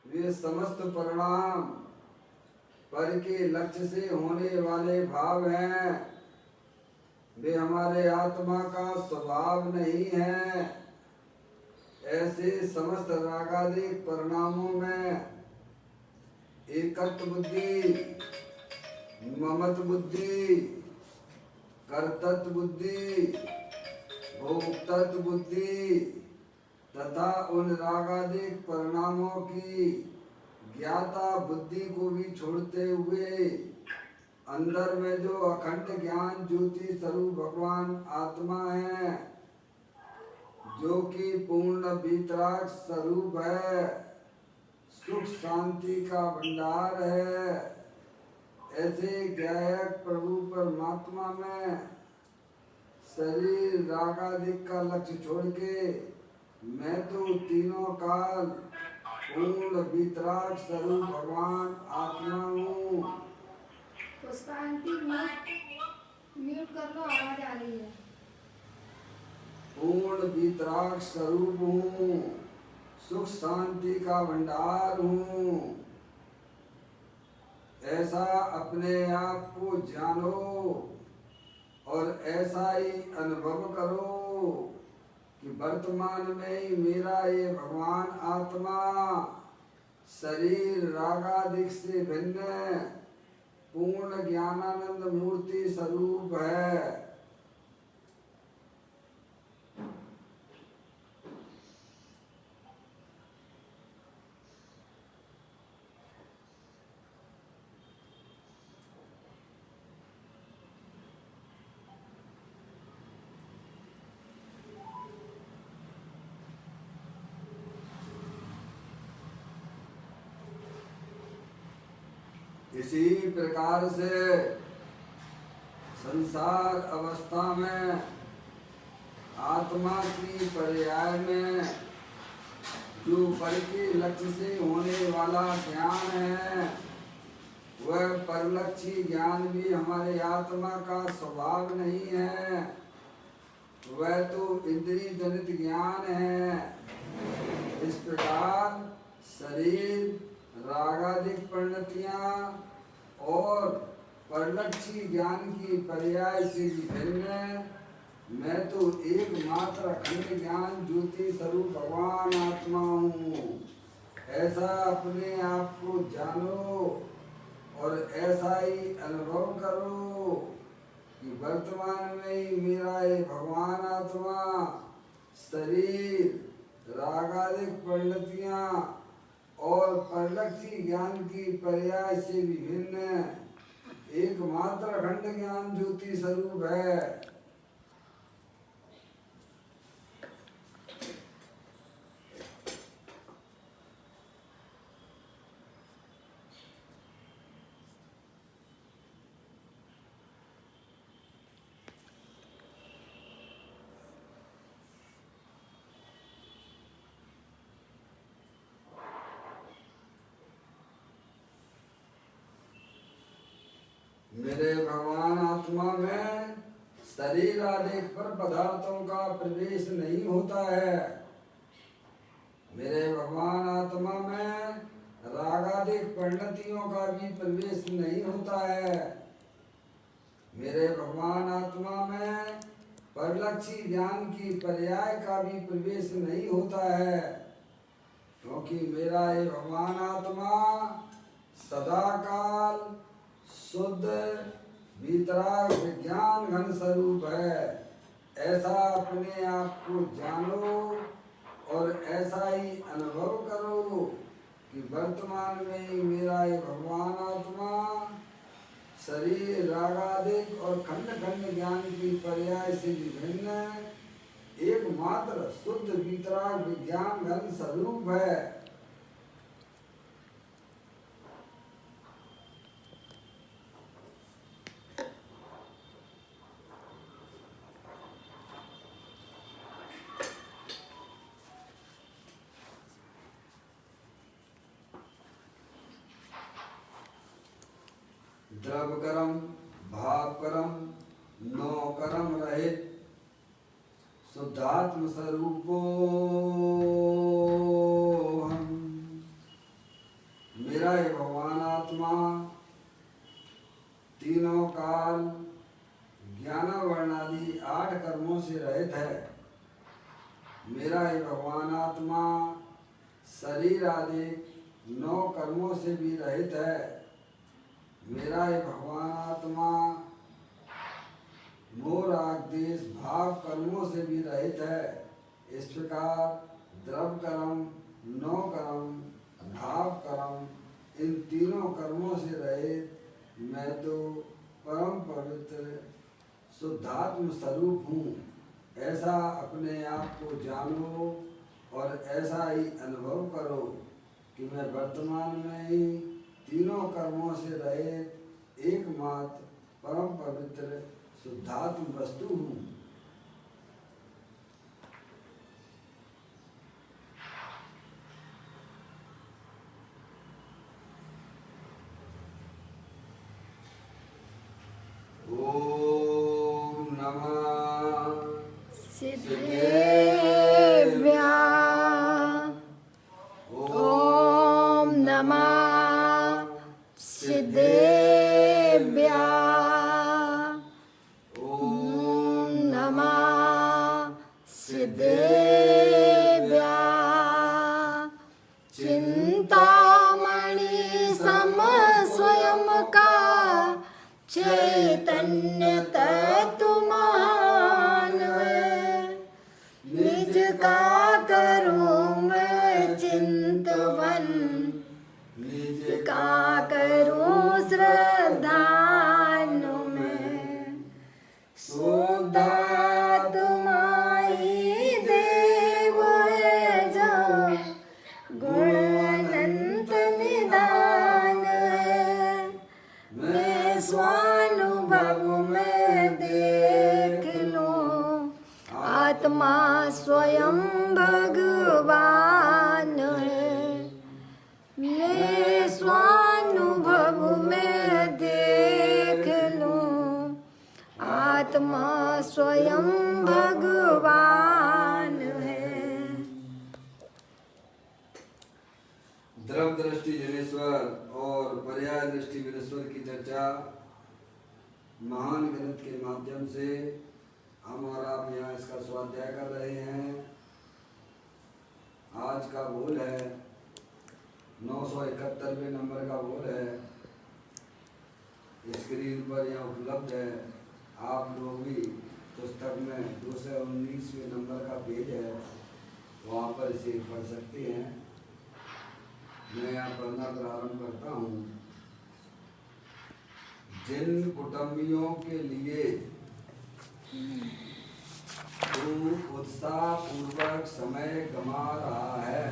वे समस्त परिणाम पर के लक्ष्य से होने वाले भाव हैं। वे हमारे आत्मा का स्वभाव नहीं है। ऐसे समस्त रागादिक परिणामों में एकत्व बुद्धि, ममत्व बुद्धि, कर्तृत्व बुद्धि, भोक्तृत्व बुद्धि तथा उन रागादिक परिणामों की ज्ञाता बुद्धि को भी छोड़ते हुए अंदर में जो अखंड ज्ञान ज्योति स्वरूप भगवान आत्मा है, जो कि पूर्ण वीतराग स्वरूप है, सुख शांति का भंडार है, ऐसे गायक प्रभु परमात्मा में शरीर रागादिक का लक्ष्य छोड़ के मैं तो तीनों काल पूर्ण वीतराग स्वरूप भगवान आत्मा हूँ। उसका आंटी म्यूट कर लो, आवाज आ रही है। पूर्ण वीतराग स्वरूप हूँ, सुख शांति का भंडार हूँ। ऐसा अपने आप को जानो और ऐसा ही अनुभव करो कि वर्तमान में ही मेरा ये भगवान आत्मा शरीर रागादिक से भिन्न पूर्ण ज्ञानानंद मूर्ति स्वरूप है। इसी प्रकार से संसार अवस्था में आत्मा की पर्याय में जो पर के लक्ष्य से होने वाला ज्ञान है, वह परलक्षी ज्ञान भी हमारे आत्मा का स्वभाव नहीं है। वह तो इंद्रिय जनित ज्ञान है। इस प्रकार शरीर रागादिक परिणतियां और परलक्षी ज्ञान की पर्याय से भिन्न मैं तो एकमात्र अखंड ज्ञान ज्योति स्वरूप भगवान आत्मा हूँ। ऐसा अपने आप को जानो और ऐसा ही अनुभव करो कि वर्तमान में ही मेरा ये भगवान आत्मा शरीर रागादिक परिणतियां और परलक्षी ज्ञान की पर्याय से विभिन्न एकमात्र अखंड ज्ञान ज्योति स्वरूप है। मेरे भगवान आत्मा में शरीर आदि पर पदार्थों का प्रवेश नहीं होता है। मेरे भगवान आत्मा में रागादिक परिणतियों का भी प्रवेश नहीं होता है। मेरे भगवान आत्मा में परलक्षी ज्ञान की पर्याय का भी प्रवेश नहीं होता है, क्योंकि मेरा ये भगवान आत्मा सदाकाल शुद्ध वीतराग विज्ञान घन स्वरूप है। ऐसा अपने आप को जानो और ऐसा ही अनुभव करो कि वर्तमान में ही मेरा ये भगवान आत्मा शरीर रागादिक और खंड खंड ज्ञान की पर्याय से विभिन्न एकमात्र शुद्ध वीतराग विज्ञान घन स्वरूप है। द्रव कर्म भाव कर्म नो कर्म रहित शुद्धात्म स्वरूपो हम। आत्मा शरीर आदि 9 कर्मों से भी रहित है। मेरा ये भगवान आत्मा मोह राग द्वेष भाव कर्मों से भी रहित है। इस प्रकार द्रव्य कर्म, 9 कर्म, भाव कर्म, इन तीनों कर्मों से रहित मैं तो परम पवित्र शुद्धात्म स्वरूप हूँ। ऐसा अपने आप को जानो और ऐसा ही अनुभव करो कि मैं वर्तमान में ही तीनों कर्मों से रहित एकमात्र परम पवित्र शुद्धात्म वस्तु हूँ। ओम नमः सिद्धेभ्यः। ओम नमः सिद्धेभ्यः। ओम नमः सिद्धेभ्यः। चिंतामणि सम स्वयं का चैतन्य तत्व महान है। निज का करूं मैं चिंतवन, निज का करूं श्रद्धानु में। शुद्धात्माई देव है जो गुण अनंत निदान है। मैं स्वानुभव में देख लूं आत्मा स्वयं भगवान है। मैं स्वानुभव में देख लूं आत्मा स्वयं भगवान है। द्रव्य दृष्टि जनेश्वर और पर्याय दृष्टि विनेश्वर की चर्चा महान ग्रंथ के माध्यम से हम और आप यहाँ इसका स्वाध्याय कर रहे हैं। आज का बोल है 971वें नंबर का बोल है। स्क्रीन पर यहाँ उपलब्ध है। आप लोग भी पुस्तक में 219वें नंबर का पेज है, वहाँ पर इसे पढ़ सकते हैं। मैं यहाँ पढ़ना प्रारंभ करता हूँ। जिन कुटुंबियों के लिए तू उत्साह पूर्वक समय गमा रहा है,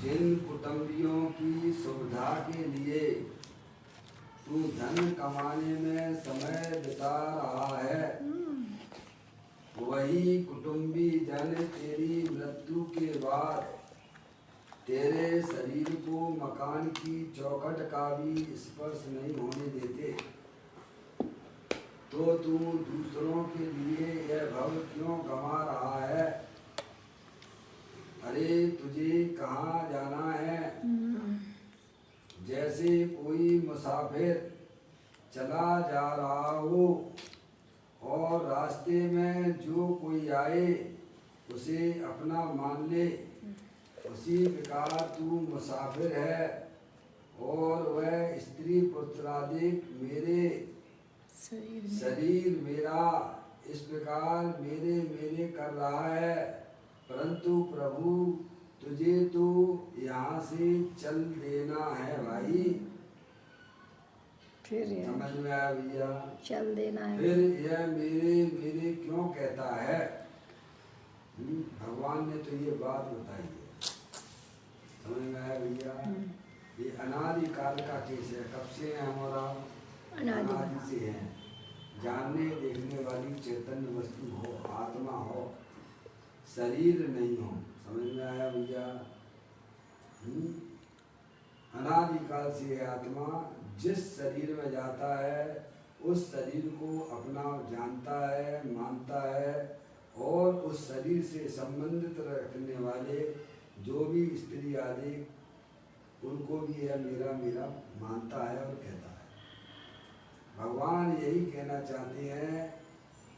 जिन कुटुंबियों की सुविधा के लिए तू धन कमाने में समय बिता रहा है, वही कुटुंबी जन तेरी मृत्यु के बाद तेरे शरीर को मकान की चौखट का भी स्पर्श नहीं होने देते। तो तू दूसरों के लिए यह भव क्यों गंवा रहा है? अरे तुझे कहाँ जाना है? जैसे कोई मुसाफिर चला जा रहा हो और रास्ते में जो कोई आए उसे अपना मान ले, उसी प्रकार तू मुसाफिर है और वह स्त्री पुत्रादिक मेरे शरीर मेरा इस प्रकार मेरे मेरे कर रहा है। परंतु प्रभु तुझे तो यहाँ से चल देना है भाई। फिर समझ में आया भैया? चल देना है। फिर यह मेरे मेरे क्यों कहता है? भगवान ने तो ये बात बताई है। समझ में आया भैया? ये अनादि काल का केस है। कब से है हमारा? अनादि से है। जानने देखने वाली चैतन्य वस्तु हो, आत्मा हो, शरीर नहीं हो। समझ में आया भैया? अनादि काल से है आत्मा। जिस शरीर में जाता है उस शरीर को अपना जानता है, मानता है और उस शरीर से संबंधित रखने वाले जो भी स्त्री आदि उनको भी यह मेरा मेरा मानता है और कहता है। भगवान यही कहना चाहते हैं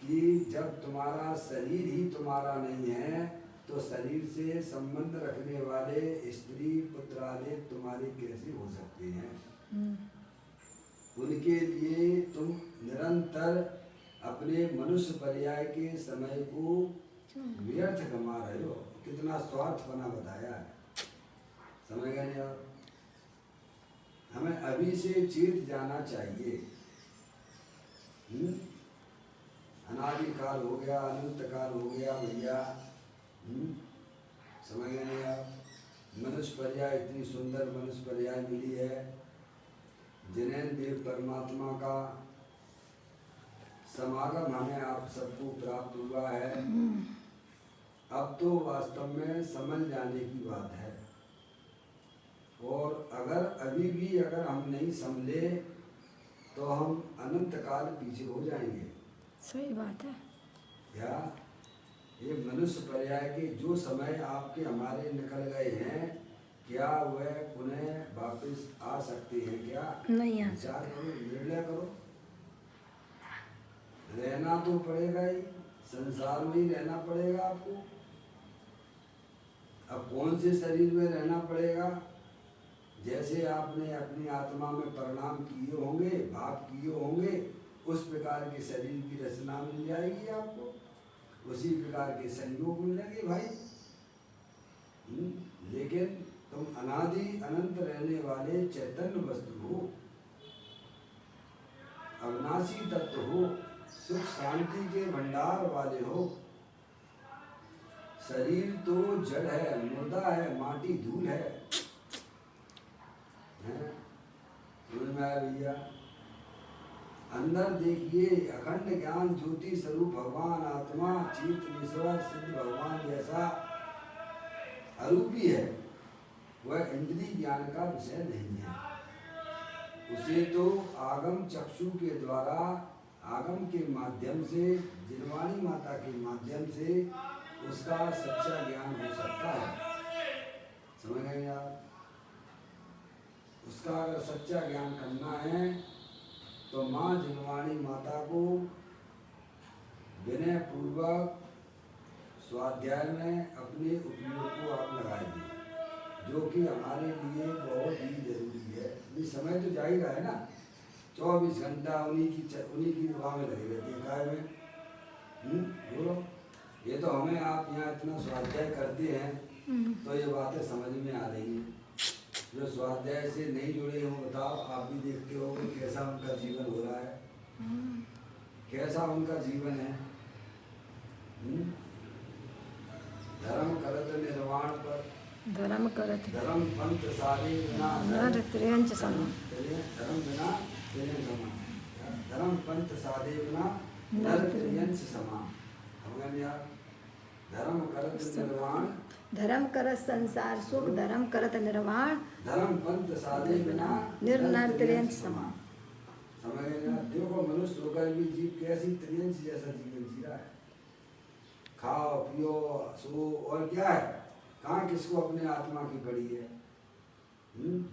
कि जब तुम्हारा शरीर ही तुम्हारा नहीं है तो तो शरीर से संबंध रखने वाले स्त्री पुत्र आदि तुम्हारे कैसे हो सकते हैं? उनके लिए तुम निरंतर अपने मनुष्य पर्याय के समय को व्यर्थ गंवा रहे हो। कितना स्वार्थपना बताया है, समझ गए नहीं आप? हमें अभी से चेत जाना चाहिए। अनादि काल हो गया, अनंत काल हो गया भैया। समझ गए नहीं आप? मनुष्य पर्याय, इतनी सुंदर मनुष्य पर्याय मिली है। जिन्हें देव परमात्मा का समागम हमें आप सबको प्राप्त हुआ है। अब तो वास्तव में समझ जाने की बात है। और अगर अभी भी अगर हम नहीं समझे तो हम अनंत काल पीछे हो जाएंगे। सही बात है। या ये मनुष्य पर्याय के जो समय आपके हमारे निकल गए हैं, क्या वह पुनः वापस आ सकते हैं? क्या नहीं आ विचार करो, निर्णय करो। रहना तो पड़ेगा ही, संसार में ही रहना पड़ेगा आपको। अब कौन से शरीर में रहना पड़ेगा? जैसे आपने अपनी आत्मा में परिणाम किए होंगे, भाव किए होंगे, उस प्रकार के शरीर की रचना मिल जाएगी आपको, उसी प्रकार के संयोग मिलेंगे भाई। लेकिन तुम अनादि अनंत रहने वाले चैतन्य वस्तु हो, अविनाशी तत्व हो, सुख शांति के भंडार वाले हो। शरीर तो जड़ है, मुर्दा है, माटी धूल है। समझ में आया भैया? अंदर देखिए, अखंड ज्ञान ज्योति स्वरूप भगवान आत्मा चित ईश्वर सिद्ध भगवान जैसा अरूपी है, वह इंद्रिय ज्ञान का विषय नहीं है। उसे तो आगम चक्षु के द्वारा, आगम के माध्यम से, जिनवाणी माता के माध्यम से उसका सच्चा ज्ञान हो सकता है। समझ गए आप? उसका अगर सच्चा ज्ञान करना है तो माँ जिनवाणी माता को विनय पूर्वक स्वाध्याय में अपने उपयोग को आप लगाएंगे, जो कि हमारे लिए बहुत ही जरूरी है। अभी समय तो जा ही रहा है ना, 24 घंटा उन्हीं की दुआ में लगे रहते हैं। काय में बोलो, ये तो हमें आप यहाँ इतना स्वाध्याय करते हैं तो ये बातें समझ में आ रही हैं। जो स्वाध्याय से नहीं जुड़े हो, बताओ, आप भी देखते हो कि कैसा उनका जीवन हो रहा है, कैसा उनका जीवन है। धर्म करत निर्वाण पर धर्म करत धर्म पंथ सारे बिना नर त्रियंच सम धर्म बिना त्रियंच समान, धर्म पंथ साधे बिना नर त्रियंच समान। धर्म करत निर्वाण, धर्म करत संसार सुख, धर्म करत निर्वाण, धर्म पंथ साधे बिना निर्नर त्रियंच समान। समझ गए? देखो मनुष्य होकर भी जीव कैसी त्रियंच जैसा जीवन जी रहा है। खाओ पियो सो, और क्या है? कहाँ किसको अपने आत्मा की पड़ी है?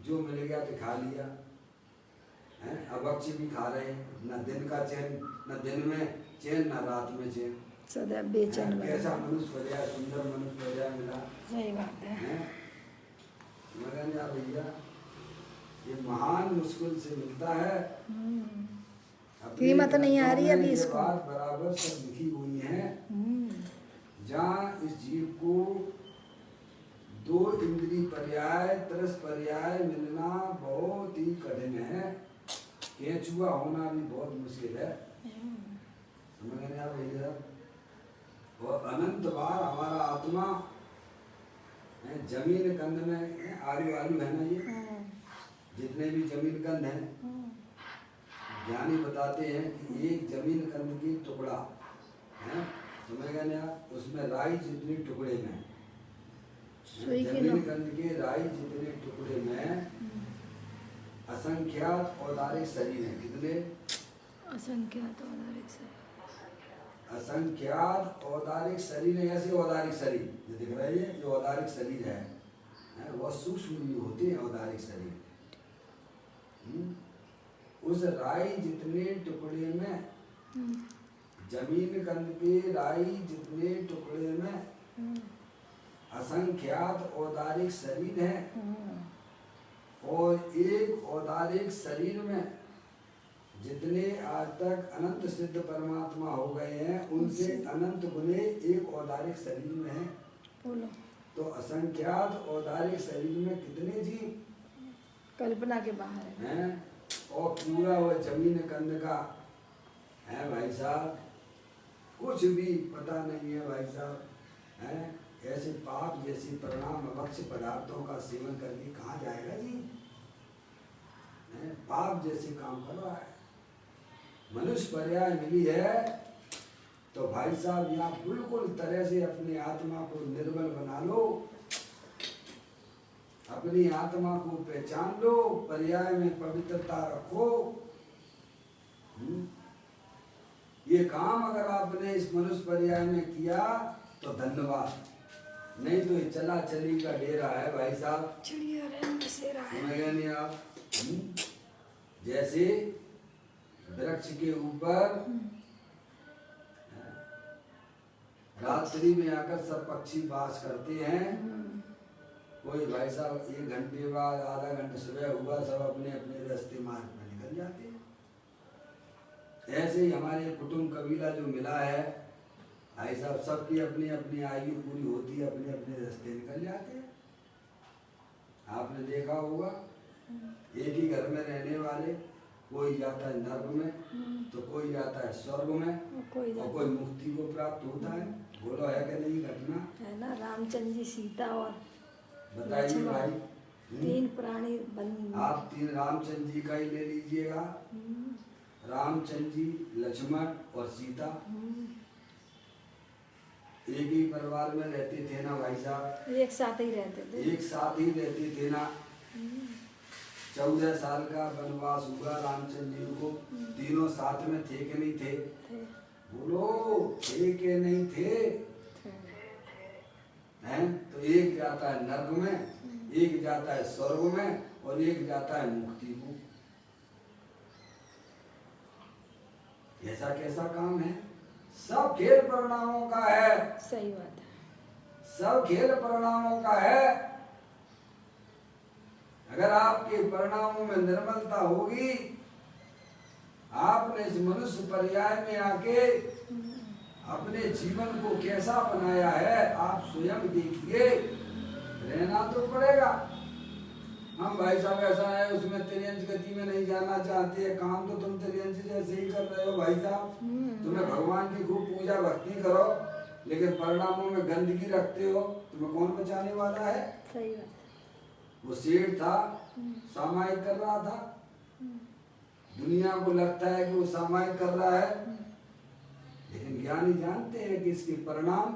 जो मिल गया तो खा लिया है। अब बच्चे भी खा रहे हैं, न दिन का चैन, न दिन में चैन, न रात में चैन, सदैव बेचैन। कैसा मनुष्य पर्याय, सुंदर मनुष्य पर्याय मिला। सही बात है। मगर यार भैया, ये महान मुश्किल से मिलता है। कीमत नहीं आ रही अभी इसको। बात बराबर सब लिखी हुई है, जहाँ इस जीव को 2 इंद्रिय पर्याय, तरस पर्याय मिलना बहुत ही कठिन है। केंचुआ होना भी बहुत मुश्किल है। समझ गए आप भैया? और अनंत बार हमारा आत्मा जमीन कंद में, आलू आलू है ना, ये जितने भी जमीन कंद हैं, ज्ञानी बताते हैं कि एक जमीन कंद की टुकड़ा है, समझ गए ना, उसमें राई जितने टुकड़े में, जमीन कंद के राई जितने टुकड़े में असंख्यात औदारिक शरीर है। कितने? असंख्यात औदारिक शरीर। असंख्यात औदारिक शरीर है। ऐसे औदारिक शरीर जो दिख रहा है, ये औदारिक शरीर है, बहुत सूक्ष्म भी होते हैं औदारिक शरीर। उस राई जितने टुकड़े में, जमीन कंद के राई जितने टुकड़े में असंख्यात औदारिक शरीर हैं और एक औदारिक शरीर में जितने आज तक अनंत सिद्ध परमात्मा हो गए हैं उनसे अनंत गुने एक औदारिक शरीर में है। बोलो। तो असंख्यात औदारिक शरीर में कितने जीव कल्पना के बाहर है। हैं और पूरा वो जमीन कंद का है भाई साहब, कुछ भी पता नहीं है भाई साहब। हैं ऐसे पाप जैसी परिणाम अभक्ष पदार्थों का सेवन करके कहाँ जाएगा जी। हैं पाप जैसे काम कर रहा है। मनुष्य पर्याय मिली है तो भाई साहब यहाँ बिल्कुल तरह से अपनी आत्मा को निर्मल बना लो, अपनी आत्मा को पहचान लो, पर्याय में पवित्रता रखो। ये काम अगर आपने इस मनुष्य पर्याय में किया तो धन्यवाद, नहीं तो ये चला चली का डेरा है भाई साहब। चिड़िया बसेरा है। समझ नहीं आप। जैसे वृक्ष के ऊपर रात्रि में आकर सब पक्षी वास करते हैं। कोई भाई साहब 1 घंटे बाद आधा घंटे सुबह हुआ सब अपने अपने रास्ते मार्ग में निकल जाते हैं। ऐसे ही हमारे कुटुंब कबीला जो मिला है भाई साहब सबकी अपनी अपनी आयु पूरी होती है, अपने अपने रास्ते निकल जाते हैं। आपने देखा होगा एक ही घर में रहने वाले कोई जाता है नर्क में तो कोई जाता है स्वर्ग में और कोई मुक्ति को प्राप्त होता है। बोलो है कि नहीं घटना है ना। रामचंद्र जी, सीता और बताइए भाई। 3 प्राणी बन। आप 3 रामचंद्र जी का ही ले लीजिएगा। रामचंद्र जी, लक्ष्मण और सीता एक ही परिवार में रहते थे ना भाई साहब। एक साथ ही रहते थे। एक साथ ही रहते थे ना। 14 साल का वनवास हुआ रामचंद्र जी को, तीनों साथ में थे कि नहीं थे? बोलो थे कि नहीं थे? हैं तो एक जाता है नर्क में, एक जाता है स्वर्ग में और एक जाता है मुक्ति को। ऐसा कैसा काम है? सब खेल परिणामों का है। सही बात है। सब खेल परिणामों का है। अगर आपके परिणामों में निर्मलता होगी, आपने इस मनुष्य पर्याय में आके अपने जीवन को कैसा बनाया है आप स्वयं देखिए। रहना तो पड़ेगा। हम भाई साहब ऐसा है उसमें तिर्यंच गति में नहीं जाना चाहते हैं, काम तो तुम तिर्यंच जैसे ही कर रहे हो भाई साहब। तुम्हें भगवान की खूब पूजा भक्ति करो लेकिन परिणामों में गंदगी रखते हो, तुम्हें कौन बचाने वाला है? सही बात। वो सेठ था सामायिक कर रहा था, दुनिया को लगता है कि वो सामायिक कर रहा है लेकिन ज्ञानी जानते हैं कि इसके परिणाम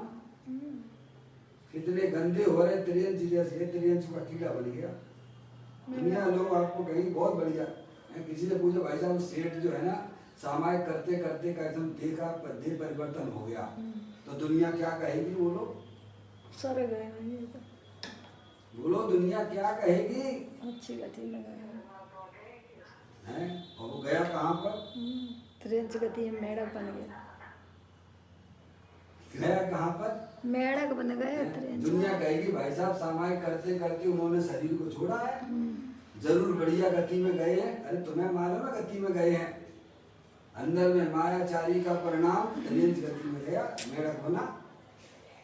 कितने गंदे हो रहे। त्रियंच जैसे त्रियंच का कीड़ा बन गया। दुनिया लोग आपको कहीं बहुत बढ़िया किसी ने पूछा भाई साहब सेठ जो है ना सामायिक करते करते कैसे देखा देह परिवर्तन हो गया तो दुनिया क्या कहेगी? बोलो सारे गए नहीं तो। बोलो दुनिया क्या कहेगी? अच्छी गति में गए हैं और वो गया कहाँ पर? त्रियंच गति में मेढक बन गया। गया कहाँ पर? मेढक बन गए त्रियंच। दुनिया कहेगी भाई साहब सामायिक करते करते उन्होंने शरीर को छोड़ा है, जरूर बढ़िया गति में गए हैं। अरे तुम्हें मालूम है गति में गए हैं, अंदर में मायाचारी का परिणाम त्रियंच गति में गया, मेढक बना।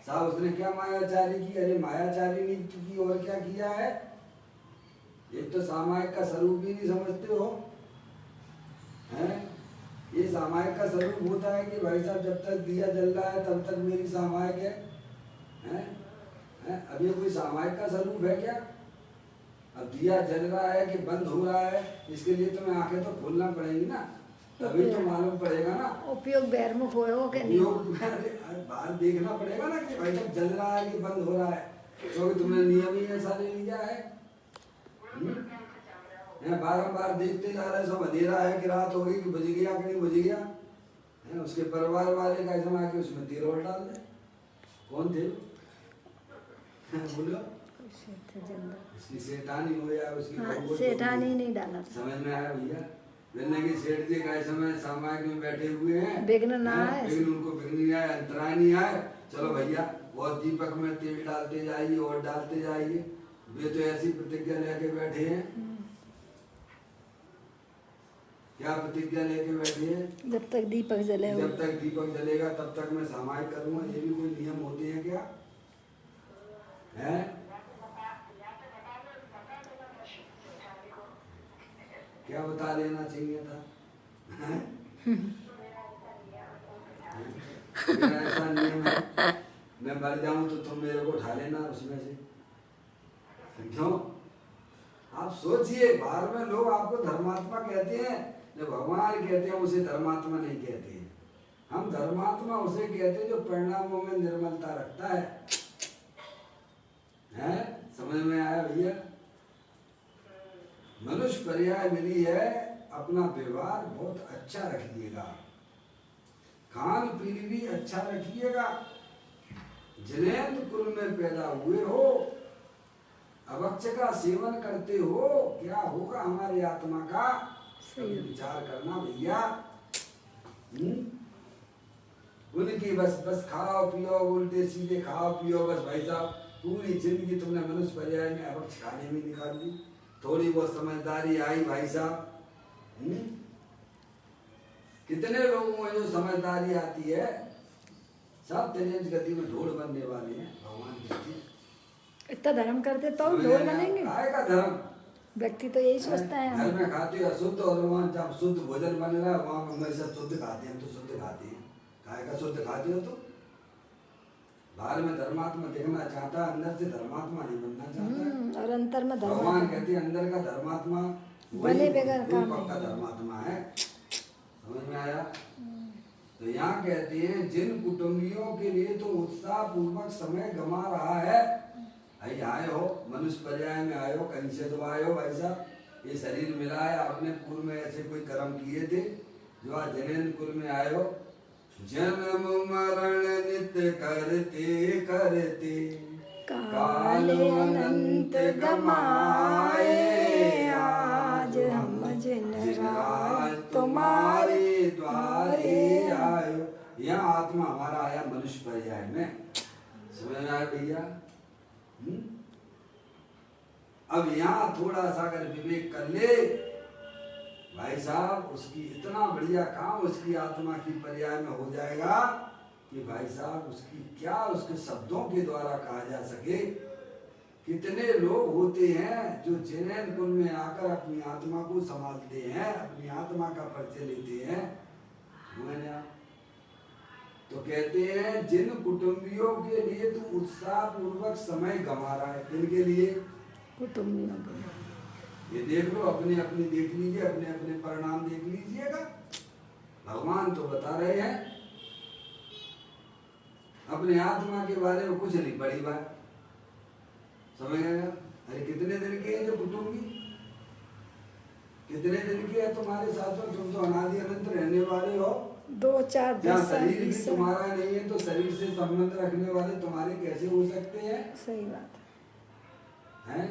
साहब उसने क्या मायाचारी की? अरे मायाचारी नहीं की और क्या किया है? एक तो सामायिक का स्वरूप भी नहीं समझते हो हैं। ये सामायिक का स्वरूप होता है कि भाई साहब जब तक दिया जल रहा है तब तक मेरी सामायिक है, हैं? अब ये कोई सामायिक का स्वरूप है क्या? अब दिया जल रहा है कि बंद हो रहा है, इसके लिए तुम्हें आंखें तो खोलना पड़ेगी ना, तभी तो मालूम पड़ेगा ना। उपयोग बहिर्मुख हो कि नहीं? बाहर देखना पड़ेगा ना कि भाई जब जल रहा है कि बंद हो रहा है, क्योंकि तुमने नियम ही ऐसा ले लिया है। बारंबार देखते जा रहे सब अंधेरा है कि रात हो गई कि बज गया कि नहीं बज गया है। उसके परिवार वाले का ऐसा कि उसमें तेल और डाल दे। कौन थे? बोलो उसकी सेठानी हो या उसकी सेठानी नहीं डाला। समझ में आया भैया? विघ्न की सेठ जी का समय सामायिक में बैठे हुए हैं, विघ्न ना आए, विघ्न उनको विघ्न नहीं आए, अंतराय नहीं आए। चलो भैया और दीपक में तेल डालते जाइए और डालते जाइए। वे तो ऐसी प्रतिज्ञा लेके बैठे हैं। क्या प्रतिज्ञा लेके बैठे हैं? जब तक दीपक जले जब तक दीपक जलेगा तब तक मैं समाज करूंगा। ये भी कोई नियम होते हैं क्या? हैं? क्या बता लेना चाहिए था? हैं? मेरा ऐसा नियम है, मैं मर जाऊं तो तुम मेरे को उठा लेना उसमें से। क्यों? आप सोचिए, बाहर में लोग आपको धर्मात्मा कहते हैं, जो भगवान कहते हैं उसे धर्मात्मा नहीं कहते हैं। हम धर्मात्मा उसे कहते हैं जो परिणामों में निर्मलता रखता है। हैं? समझ में आया भैया? मनुष्य पर्याय मिली है, अपना व्यवहार बहुत अच्छा रखिएगा, खान पीन भी अच्छा रखिएगा। जिनेंद्र कुल में पैदा हुए हो, अभक्ष का सेवन करते हो, क्या होगा हमारी आत्मा का? विचार करना भैया। उनकी बस खाओ पियो, उल्टे सीधे खाओ पियो, बस भाई साहब पूरी जिंदगी तुमने मनुष्य पर्याय में अभक्ष खाने में निकाल दी। थोड़ी बहुत समझदारी आई भाई साहब। कितने लोगों में जो समझदारी आती है, सब तेज गति में ढोल बनने वाले हैं। भगवान कहते हैं इतना धर्म करते तो ढोल बनेंगे। आएगा धर्म। व्यक्ति तो यही सोचता है घर में खाते हो अशुद्ध, और वहाँ जब शुद्ध भोजन बन रहा है वहाँ हमेशा शुद्ध खाते हैं। तो शुद्ध खाते हैं, काय का शुद्ध खाते हो? तो बाहर में धर्मात्मा दिखना चाहता है, अंदर से धर्मात्मा नहीं बनना चाहता। और अंतर में भगवान कहते हैं अंदर का धर्मात्मा बने बगैर काम पक्का धर्मात्मा है। समझ में आया? तो यहाँ कहते हैं जिन कुटुंबियों के लिए तो उत्साह पूर्वक समय गमा रहा है, आए हो मनुष्य पर्याय में आए हो, कहीं से तो आए हो भाई साहब। ये शरीर मिला है, आपने पूर्व में ऐसे कोई कर्म किए थे जो आज जिनेंद्र कुल में आए हो। जन्म मरण नित्य करते करते काल अनंत गमाए, आज हम जिन राज तुम्हारे द्वारे आयो। यहाँ आत्मा हमारा आया मनुष्य पर्याय में। समझ में आया भैया? अब यहाँ थोड़ा सा अगर विवेक कर ले भाई साहब, उसकी इतना बढ़िया काम उसकी आत्मा की पर्याय में हो जाएगा कि भाई साहब उसकी क्या उसके शब्दों के द्वारा कहा जा सके। कितने लोग होते हैं जो जिनेंद्र कुल में आकर अपनी आत्मा को संभालते हैं, अपनी आत्मा का परिचय लेते हैं। तो कहते हैं जिन कुटुंबियों के लिए तो उत्साह पूर्वक समय गंवा रहा है। किनके लिए? कुटुंबियों के लिए। ये देख लो, अपने अपने देख लीजिए, अपने अपने परिणाम देख लीजिएगा। भगवान तो बता रहे हैं अपने आत्मा के बारे में कुछ नहीं, बड़ी बात समझ गए? अरे कितने दिन के हैं जो कुटुंबी? कितने दिन के है तुम्हारे साथ में? तुम तो अनादि अनंत रहने वाले हो। 2-4 जहाँ शरीर भी तुम्हारा नहीं है तो शरीर से संबंध रखने वाले तुम्हारे कैसे हो सकते हैं? सही बात है।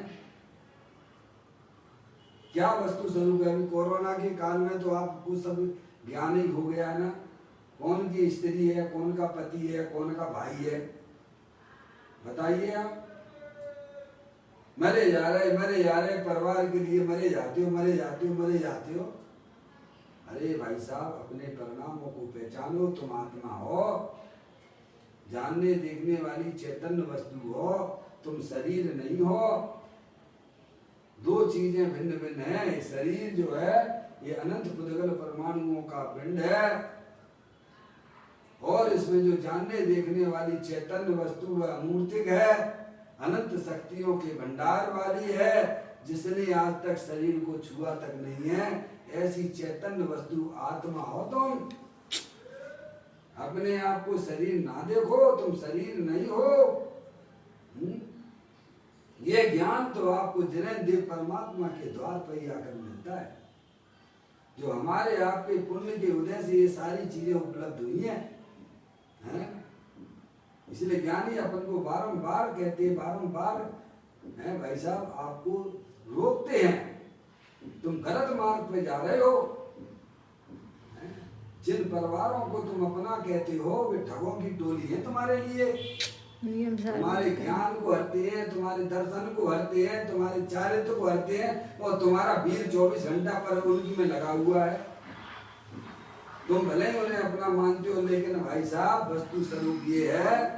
क्या वस्तु स्वरूप है? अभी कोरोना के काल में तो आपको सब ज्ञान ही हो गया है ना, कौन की स्त्री है, कौन का पति है, कौन का भाई है, बताइए आप। मरे जा रहे परिवार के लिए मरे जाते हो। अरे भाई साहब, अपने परिणामों को पहचानो। तुम आत्मा हो, जानने देखने वाली चैतन्य वस्तु हो, तुम शरीर नहीं हो। दो चीजें भिन्न भिन्न हैं। शरीर जो है ये अनंत पुद्गल परमाणुओं का पिंड है, और इसमें जो जानने देखने वाली चैतन्य वस्तु वह अमूर्तिक है, अनंत शक्तियों के भंडार वाली है, जिसने आज तक शरीर को छुआ तक नहीं है। ऐसी चैतन्य वस्तु आत्मा हो तुम। अपने आप को शरीर ना देखो, तुम शरीर नहीं हो। ये ज्ञान तो आपको जिनेंद्र देव परमात्मा के द्वार पर ही आकर मिलता है, जो हमारे आपके पुण्य के उदय से ये सारी चीजें उपलब्ध हुई हैं। इसलिए ज्ञानी अपन को बारंबार कहते हैं, बारंबार है भाई साहब आपको रोकते हैं, तुम गलत मार्ग पे जा रहे हो। जिन परिवारों को तुम अपना कहते हो वे ठगों की टोली है तुम्हारे लिए। नियम तुम्हारे ज्ञान को हरते हैं, तुम्हारे दर्शन को हरते हैं, तुम्हारे चारित्र को हरते हैं, और तुम्हारा वीर 24 घंटा पर उनकी में लगा हुआ है। तुम भले ही उन्हें अपना मानते हो, लेकिन भाई साहब वस्तु स्वरूप ये है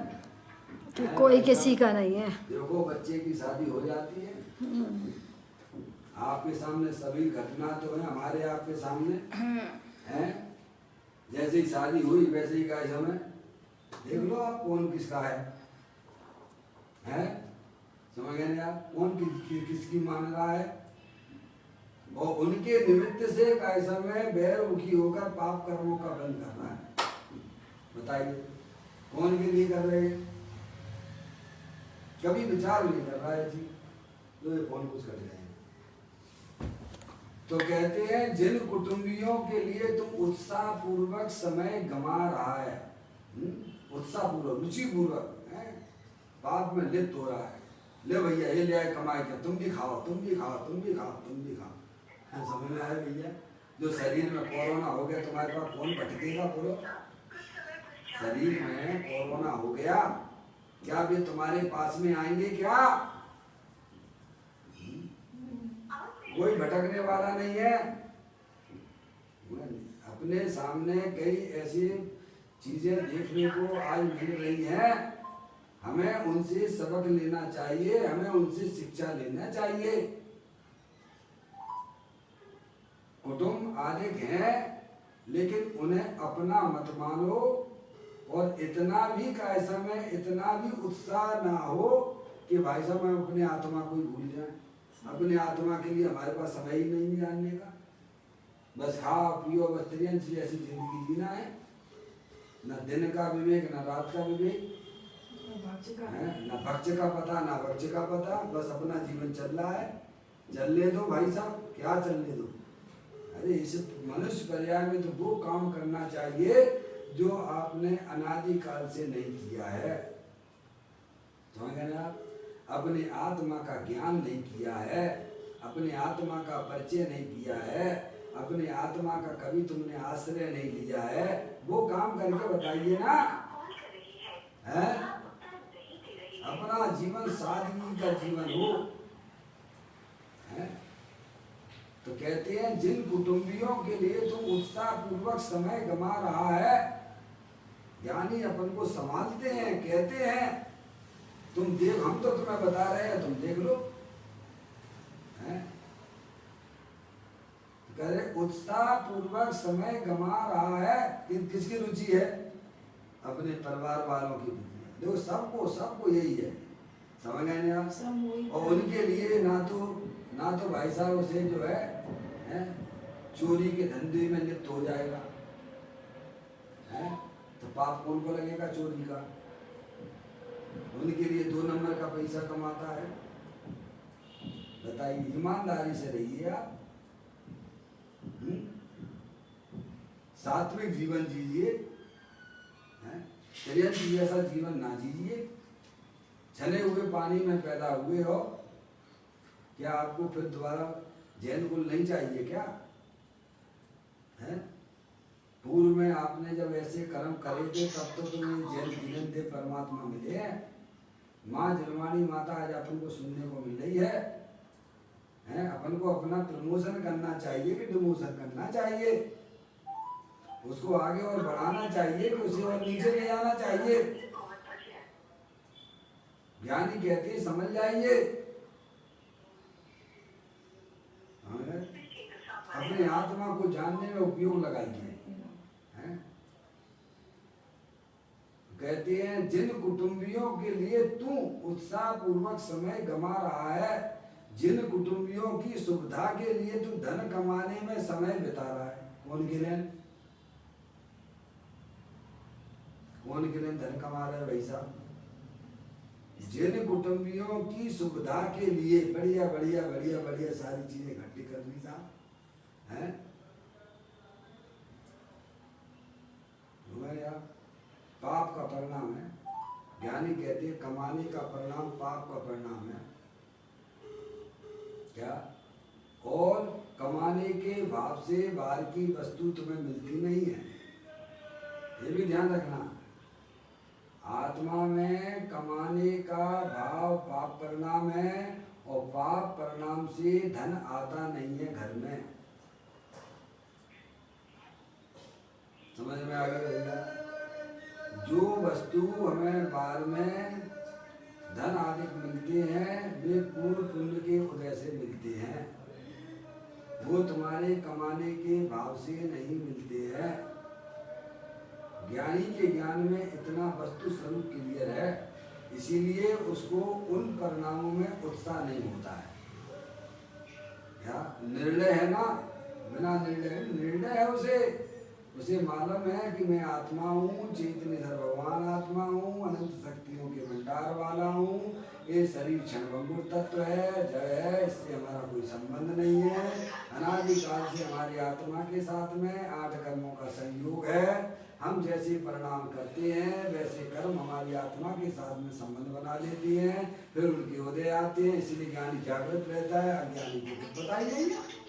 कि कोई किसी का नहीं है। देखो बच्चे की शादी हो जाती है, आपके सामने सभी घटना तो है, हमारे आपके सामने है। जैसे ही शादी हुई वैसे ही का समय देख लो आप कौन किसका है? समझ गए ना आप? कौन किसकी मान रहा है? और उनके निमित्त से का समय बैर मुखी होकर पाप कर्मों का बंद कर रहा है। बताइए कौन के लिए कर रहे हैं? कभी विचार नहीं कर रहा है जी, तो ये कौन कुछ कर रहे हैं। तो कहते हैं जिन कुटुंबियों के लिए तुम उत्साह पूर्वक समय गमा रहा है, उत्साह पूर्वक रुचि पूर्वक पाप में लिप्त हो रहा है, ले भैया ये ले आए कमाए के, तुम भी खाओ, तुम भी खाओ, तुम भी खाओ, तुम भी खाओ। समझ में आया भैया? जो शरीर में कोरोना हो गया, तुम्हारे पास कौन भटकेगा बोलो? शरीर में कोरोना हो गया, क्या वे तुम्हारे पास में आएंगे क्या? कोई भटकने वाला नहीं है। अपने सामने कई ऐसी चीजें देखने को आज मिल रही हैं, हमें उनसे सबक लेना चाहिए, हमें उनसे शिक्षा लेना चाहिए। कुटुंब अधिक हैं, लेकिन उन्हें अपना मत मानो, और इतना भी का समय इतना भी उत्साह ना हो कि भाई साहब हम अपने आत्मा को ही भूल जाएं। अपने आत्मा के लिए हमारे पास समय ही नहीं जानने का, बस खाओ पियो बस त्रियंश ऐसी जिंदगी जीना है, न दिन का विवेक न रात का विवेक, न भक्ष का पता न भक्ष का पता, बस अपना जीवन चल रहा है। चलने दो भाई साहब, क्या चलने दो? अरे इस मनुष्य पर्याय में तो वो काम करना चाहिए जो आपने अनादि काल से नहीं किया है। समझ गए ना आप? अपने आत्मा का ज्ञान नहीं किया है, अपने आत्मा का परिचय नहीं किया है, अपने आत्मा का कभी तुमने आश्रय नहीं लिया है, वो काम करके बताइए ना है? अपना जीवन सादगी का जीवन हो है? तो कहते हैं जिन कुटुंबियों के लिए तुम उत्साह पूर्वक समय गमा रहा है, ज्ञानी अपन को संभालते हैं, कहते हैं तुम देख, हम तो तुम्हें बता रहे हैं तुम देख लो है? कह रहे उत्साह पूर्वक समय गमा रहा है, किसकी रुचि है? अपने परिवार वालों की रुचि है। देखो सबको यही है, समझ गए ना आप? और उनके लिए ना तो भाई साहब उसे जो है चोरी के धंधे में लिप्त हो जाएगा है? तो पाप कौन को लगेगा चोरी का? उनके लिए 2 नंबर का पैसा कमाता है। बताइए, ईमानदारी से रहिए आप, सात्विक जीवन जीजिए, जैसा जीवन ना जीजिए। छने हुए पानी में पैदा हुए हो, क्या आपको फिर दोबारा जैन कुल नहीं चाहिए क्या है? पूर्व में आपने जब ऐसे कर्म करे थे तब तो तुम्हें जैन जीवन थे, परमात्मा मिले हैं। माँ जलवाणी माता आज अपन को सुनने को मिल रही है? अपन को अपना प्रमोशन करना चाहिए कि डिमोशन करना चाहिए? उसको आगे और बढ़ाना चाहिए कि उसे और नीचे ले जाना चाहिए? ज्ञानी कहते हैं समझ जाइए, अपने आत्मा को जानने में उपयोग लगाइए। कहते हैं जिन कुटुंबियों के लिए तू उत्साह पूर्वक समय गमा रहा है, जिन कुटुंबियों की सुविधा के लिए तू धन कमाने में समय बिता रहा है, कौन के लिए धन कमा रहे भाई साहब? जिन कुटुंबियों की सुविधा के लिए बढ़िया बढ़िया बढ़िया बढ़िया सारी चीजें इकट्ठी कर ली साहब है? पाप का परिणाम है। ज्ञानी कहते हैं कमाने का परिणाम पाप का परिणाम है। क्या? और कमाने के भाव से बाहर की वस्तु तुम्हें मिलती नहीं है, ये भी ध्यान रखना। आत्मा में कमाने का भाव पाप परिणाम है, और पाप परिणाम से धन आता नहीं है घर में। समझ में आ गया भैया? जो वस्तु हमें बाद में धन आदि मिलते हैं वे पूर्व पुण्य के उदय से मिलते हैं, वो तुम्हारे कमाने के भाव से नहीं मिलते हैं। ज्ञानी के ज्ञान में इतना वस्तु स्वरूप क्लियर है, इसीलिए उसको उन परिणामों में उत्साह नहीं होता है। क्या निर्णय है ना, बिना निर्णय है उसे मालूम है कि मैं आत्मा हूँ, चैतन्य भगवान आत्मा हूँ, अनंत शक्तियों के भंडार वाला हूँ। ये शरीर क्षणभंगुर तत्व है, जड़ है, इससे हमारा कोई संबंध नहीं है। अनादिकाल से हमारी आत्मा के साथ में 8 कर्मों का संयोग है। हम जैसे परिणाम करते हैं वैसे कर्म हमारी आत्मा के साथ में संबंध बना लेती हैं, फिर उनके उदय आते हैं। इसलिए ज्ञानी जागृत रहता है, अज्ञानी को कुछ पता ही नहीं है।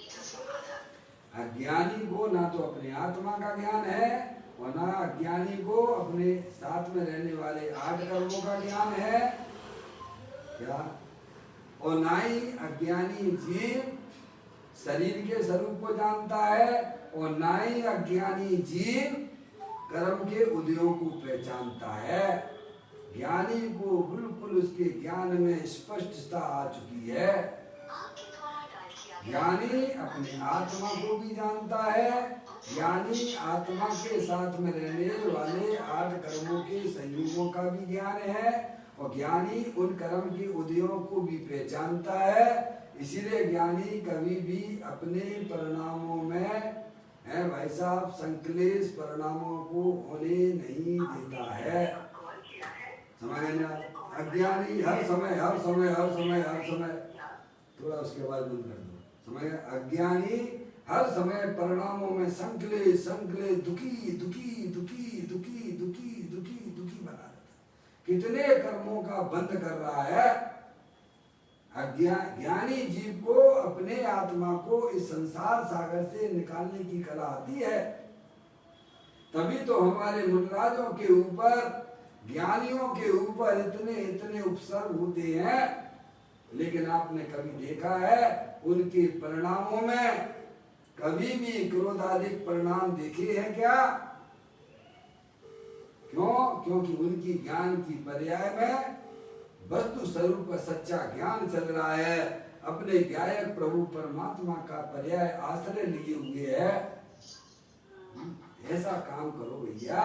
अज्ञानी को ना तो अपने आत्मा का ज्ञान है, और ना अज्ञानी को अपने साथ में रहने वाले 8 कर्मों का ज्ञान है। क्या? और ना ही अज्ञानी जीव शरीर के स्वरूप को जानता है, और ना ही अज्ञानी जीव कर्म के उदयों को पहचानता है। ज्ञानी को बिल्कुल उसके ज्ञान में स्पष्टता आ चुकी है। ज्ञानी अपनी आत्मा को भी जानता है, ज्ञानी आत्मा के साथ में रहने वाले 8 कर्मों के संयोगों का भी ज्ञान है, और ज्ञानी उन कर्म के उदयों को भी पहचानता है। इसीलिए ज्ञानी कभी भी अपने परिणामों में है भाई साहब संकलेश परिणामों को होने नहीं देता है। समझ ना? अज्ञानी हर समय थोड़ा उसके बाद बंद कर दो। समझ? अज्ञानी हर समय परिणामों में संकलेश दुखी बना रहता है। कितने कर्मों का बंद कर रहा है। ज्ञानी जीव को अपने आत्मा को इस संसार सागर से निकालने की कला आती है। तभी तो हमारे मुनराजों के ऊपर, ज्ञानियों के ऊपर इतने उपसर्ग होते हैं, लेकिन आपने कभी देखा है उनके परिणामों में कभी भी क्रोधाधिक परिणाम देखे हैं क्या? क्यों? क्योंकि उनकी ज्ञान की पर्याय में वस्तु स्वरूप का सच्चा ज्ञान चल रहा है। अपने गायक प्रभु परमात्मा का पर्याय आश्रय लिए हुए है। ऐसा काम करो भैया।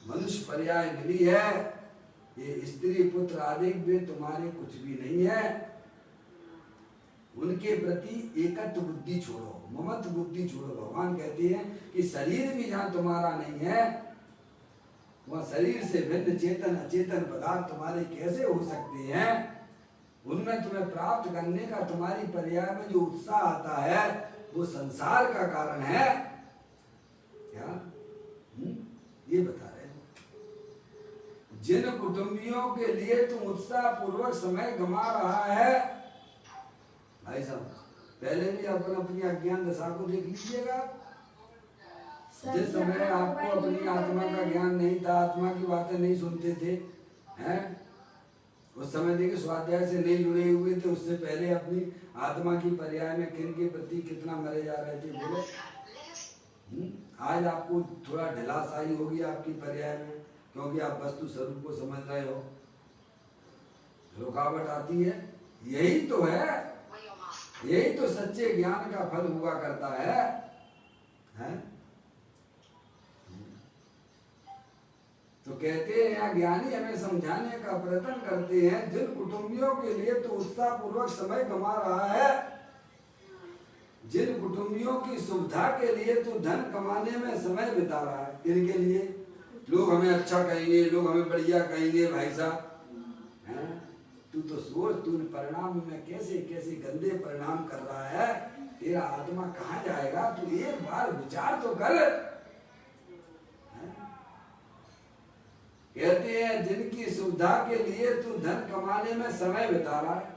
मनुष्य पर्याय मिली है, ये स्त्री पुत्र आदि वे तुम्हारे कुछ भी नहीं है। उनके प्रति एकत्व बुद्धि छोड़ो, ममत्व बुद्धि छोड़ो। भगवान कहते हैं कि शरीर भी जहाँ तुम्हारा नहीं है, वह शरीर से भिन्न चेतन अचेतन पदार्थ तुम्हारे कैसे हो सकते हैं? उनमें तुम्हें प्राप्त करने का तुम्हारी पर्याय में जो उत्साह आता है वो संसार का कारण है क्या? ये बता रहे हो। जिन कुटुंबियों के लिए तुम उत्साह पूर्वक समय गमा रहा है, भाई साहब पहले भी अपनी अज्ञान दशा को देख लीजिएगा। जिस समय आपको अपनी आत्मा का ज्ञान नहीं था, आत्मा की बातें नहीं सुनते थे, हैं? उस समय देखिए स्वाध्याय से नहीं जुड़े हुए थे, उससे पहले अपनी आत्मा की पर्याय में किन के प्रति कितना मरे जा रहे थे बोले। आज आपको थोड़ा ढिलासाई होगी आपकी पर्याय में, क्योंकि आप वस्तु स्वरूप को समझ रहे हो। रुकावट आती है, यही तो है, यही तो सच्चे ज्ञान का फल हुआ करता है, हैं? तो कहते हैं ज्ञानी हमें समझाने का प्रयत्न करते हैं, जिन कुटुंबियों के लिए तो उत्साह पूर्वक समय गमा रहा है, जिन कुटुंबियों की सुविधा के लिए तो धन कमाने में समय बिता रहा है, इनके लिए लोग हमें अच्छा कहेंगे, लोग हमें बढ़िया कहेंगे। भाई साहब हैं, तू तो सोच, तू परिणाम में कैसे कैसे गंदे परिणाम कर रहा है, तेरा आत्मा कहाँ जाएगा? तू एक बार विचार तो कर। कहते हैं जिनकी सुविधा के लिए तू धन कमाने में समय बिता रहा है।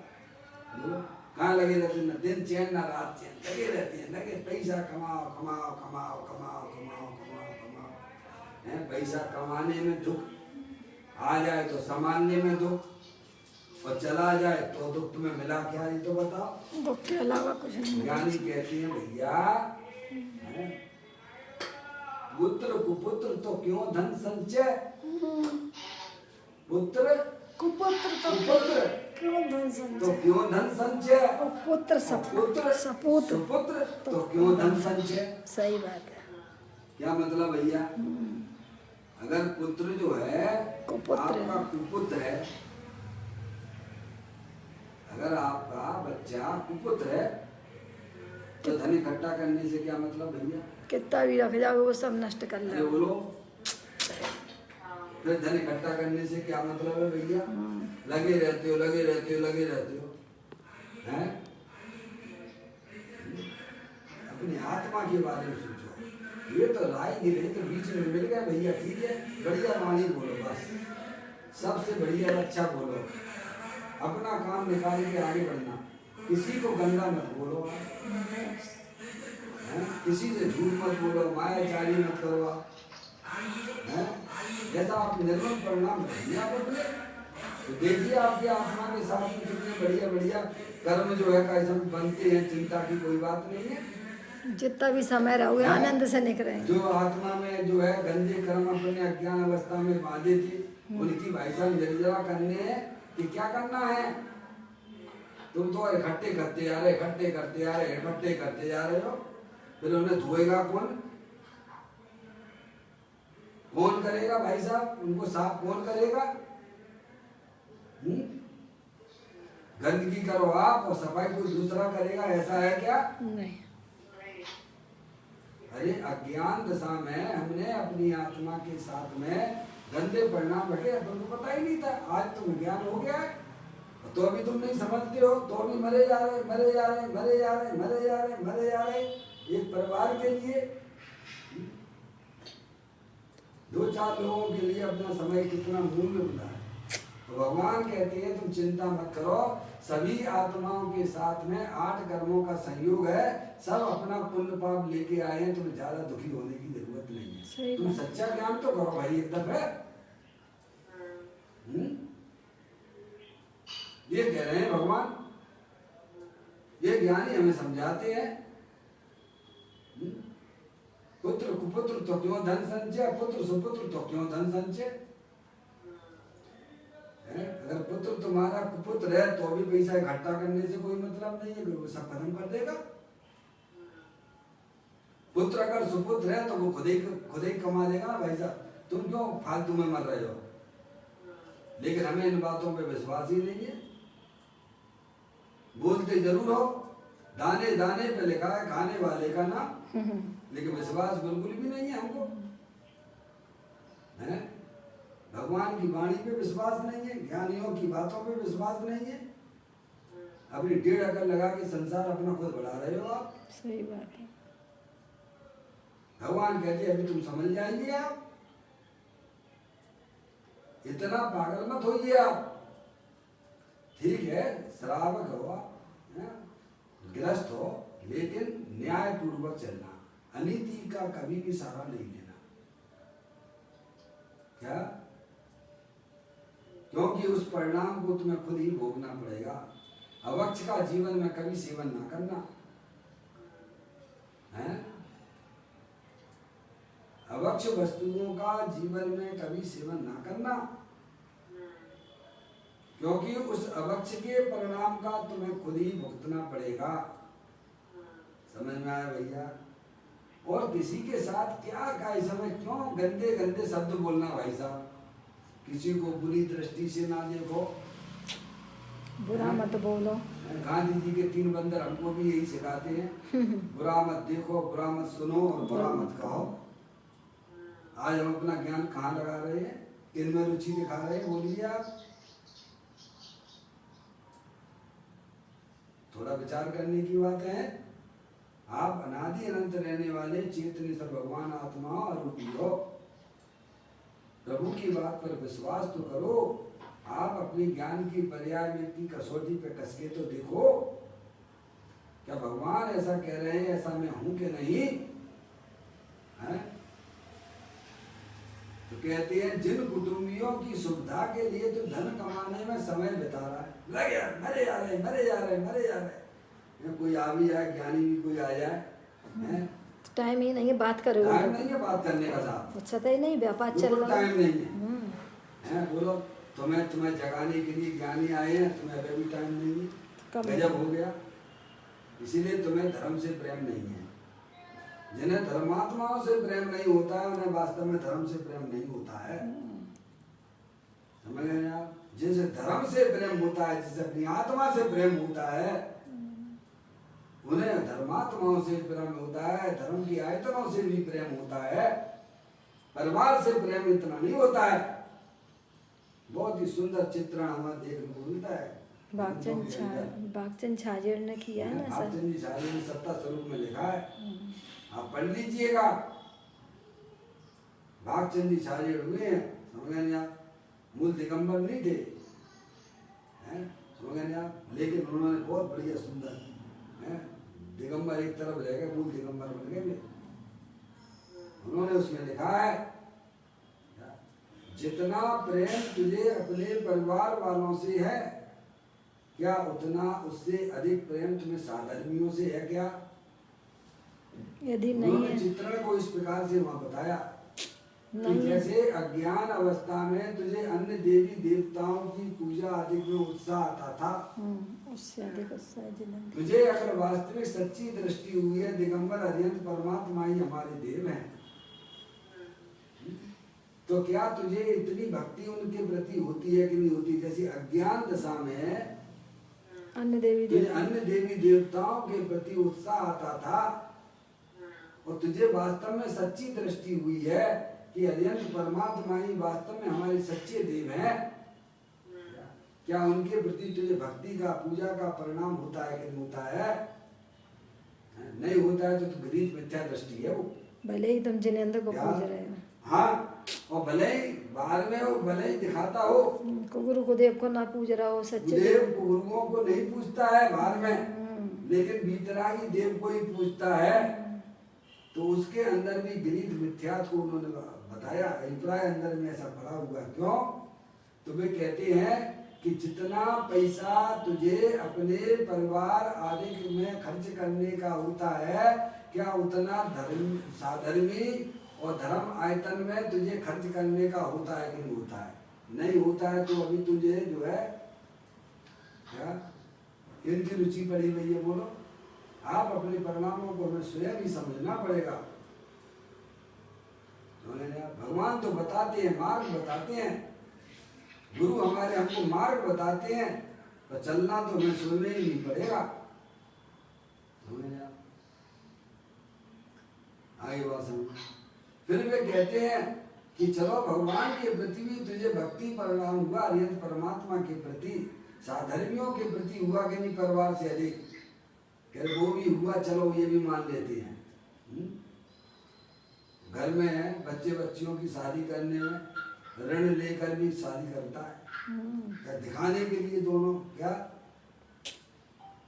कहाँ लगे रहते हैं? न दिन चैन न रात चैन, लगे रहते हैं, लगे पैसा कमाओ कमाओ कमाओ कमाओ कमाओ कमाओ कमाओ, हैं? पैसा कमाने में दुख, आ जाए तो सामान्य में दुख, और चला जाए तो दुख तुम्हें मिला क्या, ये तो बताओ। दुख के अलावा कुछ नहीं। ज्ञानी कहती है भैया, हैं? पुत्र कुपुत्र तो क्यों धन संचय, पुत्र कुपुत्र तो कुपुत्र क्यों धन तो संचय, क्यों धन संचय, और पुत्र पुत्र सपूत सुपुत्र तो क्यों धन संचय। सही बात है। क्या मतलब भैया, अगर पुत्र जो है कुपुत्र आपका है। कुपुत्र है, अगर आपका बच्चा कुपुत्र है तो धन इकट्ठा करने से क्या मतलब भैया, कितना भी रख जाओगे वो सब नष्ट कर अरे लो। बोलो, फिर धन इकट्ठा करने से क्या मतलब है भैया, लगे रहते हो लगे रहते हो लगे रहते हो, हैं? अपनी आत्मा के बारे में सोचो। ये तो राय गिरे तो बीच में मिल गया भैया, ठीक है, बढ़िया वाणी बोलो, बस सबसे बढ़िया अच्छा बोलो, अपना काम निकाल के आगे बढ़ना, किसी को गंदा मत बोलो, हैं? किसी से झूठ मत बोलो, मायाचारी मत करो, हैं? जैसा आप निर्मल परिणाम भैया बोले तो देखिए आपकी आत्मा के साथ में कितने बढ़िया बढ़िया कर्म जो है कैसे बनते हैं, चिंता की कोई बात नहीं है। जितना भी समय रहोगे आनंद से निकलेंगे। जो आत्मा में जो है गंदे कर्म अपने अज्ञान अवस्था में बांधे थे, उनकी भाई साहब निर्जरा करने हैं कि क्या करना है, तुम तो इकट्ठे करते जा रहे, इकट्ठे करते जा रहे, इकट्ठे करते जा रहे हो, फिर उन्हें धोएगा कौन, कौन करेगा भाई साहब, उनको साफ कौन करेगा। गंदगी करो आप और सफाई कोई दूसरा करेगा, ऐसा है क्या। नहीं, अरे अज्ञान दशा में हमने अपनी आत्मा के साथ में गंदे परिणाम रखे, तुमको पता ही नहीं था, आज तुम ज्ञान हो गया है तो अभी तुम नहीं समझते हो, तो अभी मरे जा रहे मरे जा रहे मरे जा रहे मरे जा रहे मरे जा रहे, एक परिवार के लिए, दो चार लोगों के लिए अपना समय कितना मूल्य होता है। तो भगवान कहते हैं तुम चिंता मत करो, सभी आत्माओं के साथ में 8 कर्मों का संयोग है, सब अपना पुण्य पाप लेके आए हैं, तुम्हें ज्यादा दुखी होने की जरूरत नहीं है। तुम सच्चा ज्ञान तो करो भाई एकदम है। ये कह रहे हैं भगवान, ये ज्ञानी हमें समझाते हैं। पुत्र कुपुत्र तो क्यों धन संचय, पुत्र सुपुत्र तो क्यों धन संचय। अगर पुत्र तुम्हारा कुपुत्र है तो भी पैसा इकट्ठा करने से कोई मतलब नहीं है, वो सब खत्म कर देगा। पुत्र अगर सुपुत्र है तो वो खुद ही कमा देगा ना भाई साहब, तुम क्यों फालतू में मर रहे हो। लेकिन हमें इन बातों पे विश्वास ही नहीं है। बोलते जरूर हो, दाने दाने पे लिखा है खाने वाले का नाम, लेकिन विश्वास बिल्कुल भी नहीं है हमको, है? भगवान की वाणी पे विश्वास नहीं है, ज्ञानियों की बातों पे विश्वास नहीं है। अपनी 1.5 अकल लगा के संसार अपना खुद बढ़ा रहे हो आप। सही बात है। भगवान कहते अभी तुम समझ जाएंगे, आप इतना पागल मत होइए आप। ठीक है, श्रावक हो आप, गृहस्थ हो, लेकिन न्याय पूर्वक चलना, अनीति का कभी भी सहारा नहीं लेना। क्या? क्योंकि उस परिणाम को तुम्हें खुद ही भोगना पड़ेगा। अवक्ष का जीवन में कभी सेवन ना करना है, अवक्ष वस्तुओं का जीवन में कभी सेवन ना करना, क्योंकि उस अवक्ष के परिणाम का तुम्हें खुद ही भुगतना पड़ेगा। समझ में आया भैया? और किसी के साथ क्या काय समय क्यों गंदे गंदे शब्द बोलना भाई साहब, किसी को बुरी दृष्टि से ना देखो, बुरा मत बोलो। गांधी जी के 3 बंदर हमको भी यही सिखाते हैं, बुरा मत देखो, बुरा मत सुनो और बुरा मत कहो। आज हम अपना ज्ञान कहाँ लगा रहे हैं, इनमें रुचि दिखा रहे हैं, बोलिए आप। थोड़ा विचार करने की बात है। आप अनादि अनंत रहने वाले चेतनेश्वर भगवान आत्मा रूपी हो, प्रभु की बात पर विश्वास तो करो। आप अपने ज्ञान की पर्याय में की कसौटी पे कसके तो देखो, क्या भगवान ऐसा कह रहे हैं, ऐसा मैं हूं कि नहीं है? तो कहते हैं जिन कुटुंबियों की सुविधा के लिए तो धन कमाने में समय बिता रहा है, लगे यार मरे जा रहे मरे जा रहे मरे जा रहे, कोई आ भी जाए ज्ञानी भी कोई आ जाए, हैं? टाइम ही नहीं है बात करो, टाइम नहीं है बात करने का साहब, अच्छा तो ही नहीं व्यापार चल बिल्कुल रहा है। टाइम नहीं है, हैं? बोलो तुम्हें जगाने के लिए ज्ञानी आए हैं, तुम्हें अभी भी टाइम नहीं है, गजब हो गया। इसीलिए तुम्हें धर्म से प्रेम नहीं है। जिन्हें धर्मात्माओं से प्रेम नहीं होता है उन्हें वास्तव में धर्म से प्रेम नहीं होता है, समझ गए आप? जिसे धर्म से प्रेम होता है, जिसे अपनी आत्मा से प्रेम होता है, उन्हें धर्मात्माओं से प्रेम होता है, धर्म की आयतनों से भी प्रेम होता है, परिवार से प्रेम इतना नहीं होता है। बहुत ही सुंदर चित्रण हमें देखने को मिलता है। भागचंद छाजेड़ ने किया है ना सर। भागचंद जी छाजेड़ ने सत्ता स्वरूप में लिखा है, आप पढ़ लीजिएगा। भागचंद जी छाजेड़ हुए हैं, समझ गए आप? मूल दिगंबर नहीं थे, हैं? समझ गए आप? लेकिन उन्होंने बहुत बढ़िया सुंदर, हैं? दिगंबर एक तरफ रह गए, मूल दिगंबर बन गए। उन्होंने उसमें लिखा है जितना प्रेम तुझे अपने परिवार वालों से है, क्या उतना उससे अधिक प्रेम तुम्हें साधर्मियों से है क्या? यदि नहीं है, चित्रण को इस प्रकार से वहां बताया कि जैसे अज्ञान अवस्था में तुझे अन्य देवी देवताओं की पूजा आदि में उत्साह आता था, उससे अधिक उत्साह तुझे अगर वास्तविक सच्ची दृष्टि हुई है दिगंबर अरिहंत परमात्मा ही हमारे देव हैं, तो क्या तुझे इतनी भक्ति उनके प्रति होती है कि नहीं होती? जैसे अज्ञान दशा में अन्य देवी देवताओं के प्रति उत्साह आता था और तुझे वास्तव में सच्ची दृष्टि हुई है कि अरिहंत परमात्मा ही वास्तव में हमारे सच्चे देव हैं, क्या उनके प्रति तुझे भक्ति का पूजा का परिणाम होता है कि नहीं होता है? नहीं होता है तो गरीब मिथ्या दृष्टि है वो, भले ही तुम जिनेंद्र को पूज रहे हो। हाँ, और भले ही बाहर में हो, भले ही दिखाता हो, गुरु को देव को ना पूज रहा हो, सच्चे देव गुरुओं को नहीं पूछता है बाहर में, लेकिन भीतरागी देव को ही पूछता है, तो उसके अंदर भी गरीब मिथ्यात को उन्होंने बताया, अभिप्राय अंदर में ऐसा पड़ा हुआ। क्यों? तो वे कहते हैं कि जितना पैसा तुझे अपने परिवार आदि में खर्च करने का होता है, क्या उतना धर्म साधर्मी और धर्म आयतन में तुझे खर्च करने का होता है कि नहीं होता है? नहीं होता है तो अभी तुझे जो है क्या इनकी रुचि पड़ी हुई है? बोलो, आप अपने परिणामों को हमें स्वयं ही समझना पड़ेगा। भगवान तो बताते हैं, मार्ग बताते हैं, गुरु हमारे हमको मार्ग बताते हैं, पर चलना तो हमें स्वयं ही नहीं पड़ेगा। आगे बात समझ। फिर वे कहते हैं कि चलो भगवान के प्रति भी तुझे भक्ति परिणाम हुआ, अरिहंत परमात्मा के प्रति, साधर्मियों के प्रति हुआ कि नहीं परिवार से अधिक? कह वो भी हुआ, चलो ये भी मान लेते हैं। घर में है बच्चे बच्चियों की शादी करने में ऋण लेकर भी शादी करता है, क्या दिखाने के लिए? दोनों क्या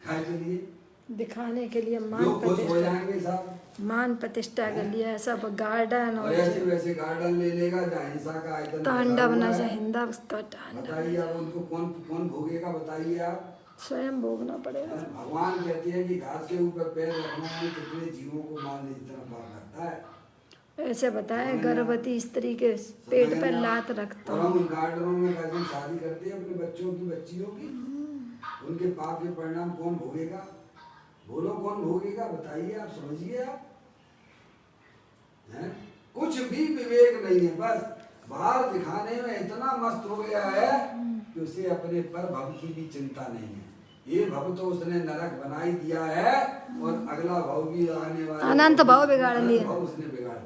खाए के लिए? दिखाने के लिए, लोग खुश हो जाएंगे साहब, मान प्रतिष्ठा के लिए, सब गार्डन और ऐसे वैसे गार्डन ले लेगा जहाँ हिंसा का आयतन तांडव न हिंदा उसका तांडव। बताइए आप उनको कौन भोगेगा? बताइए आप, स्वयं भोगना पड़ेगा। भगवान कहते हैं कि घास के ऊपर पैर रखना है कितने जीवों को मारने जितना पाप लगता है। ऐसे बताए गर्भवती स्त्री के पेट पर लात रखता और हम उन गार्डनों में कैसे शादी करते हैं अपने बच्चों की बच्चियों की, उनके पाप के परिणाम कौन भोगेगा? बोलो कौन भोगेगा? बताइए आप, समझिए आप, हैं? कुछ भी विवेक नहीं है, बस बाहर दिखाने में इतना मस्त हो गया है कि उसे अपने पर भव की भी चिंता नहीं है। ये भव तो उसने नरक बना ही दिया है और अगला भव भी आने वाला अनंत भव बिगाड़ लिया, भव उसने बिगाड़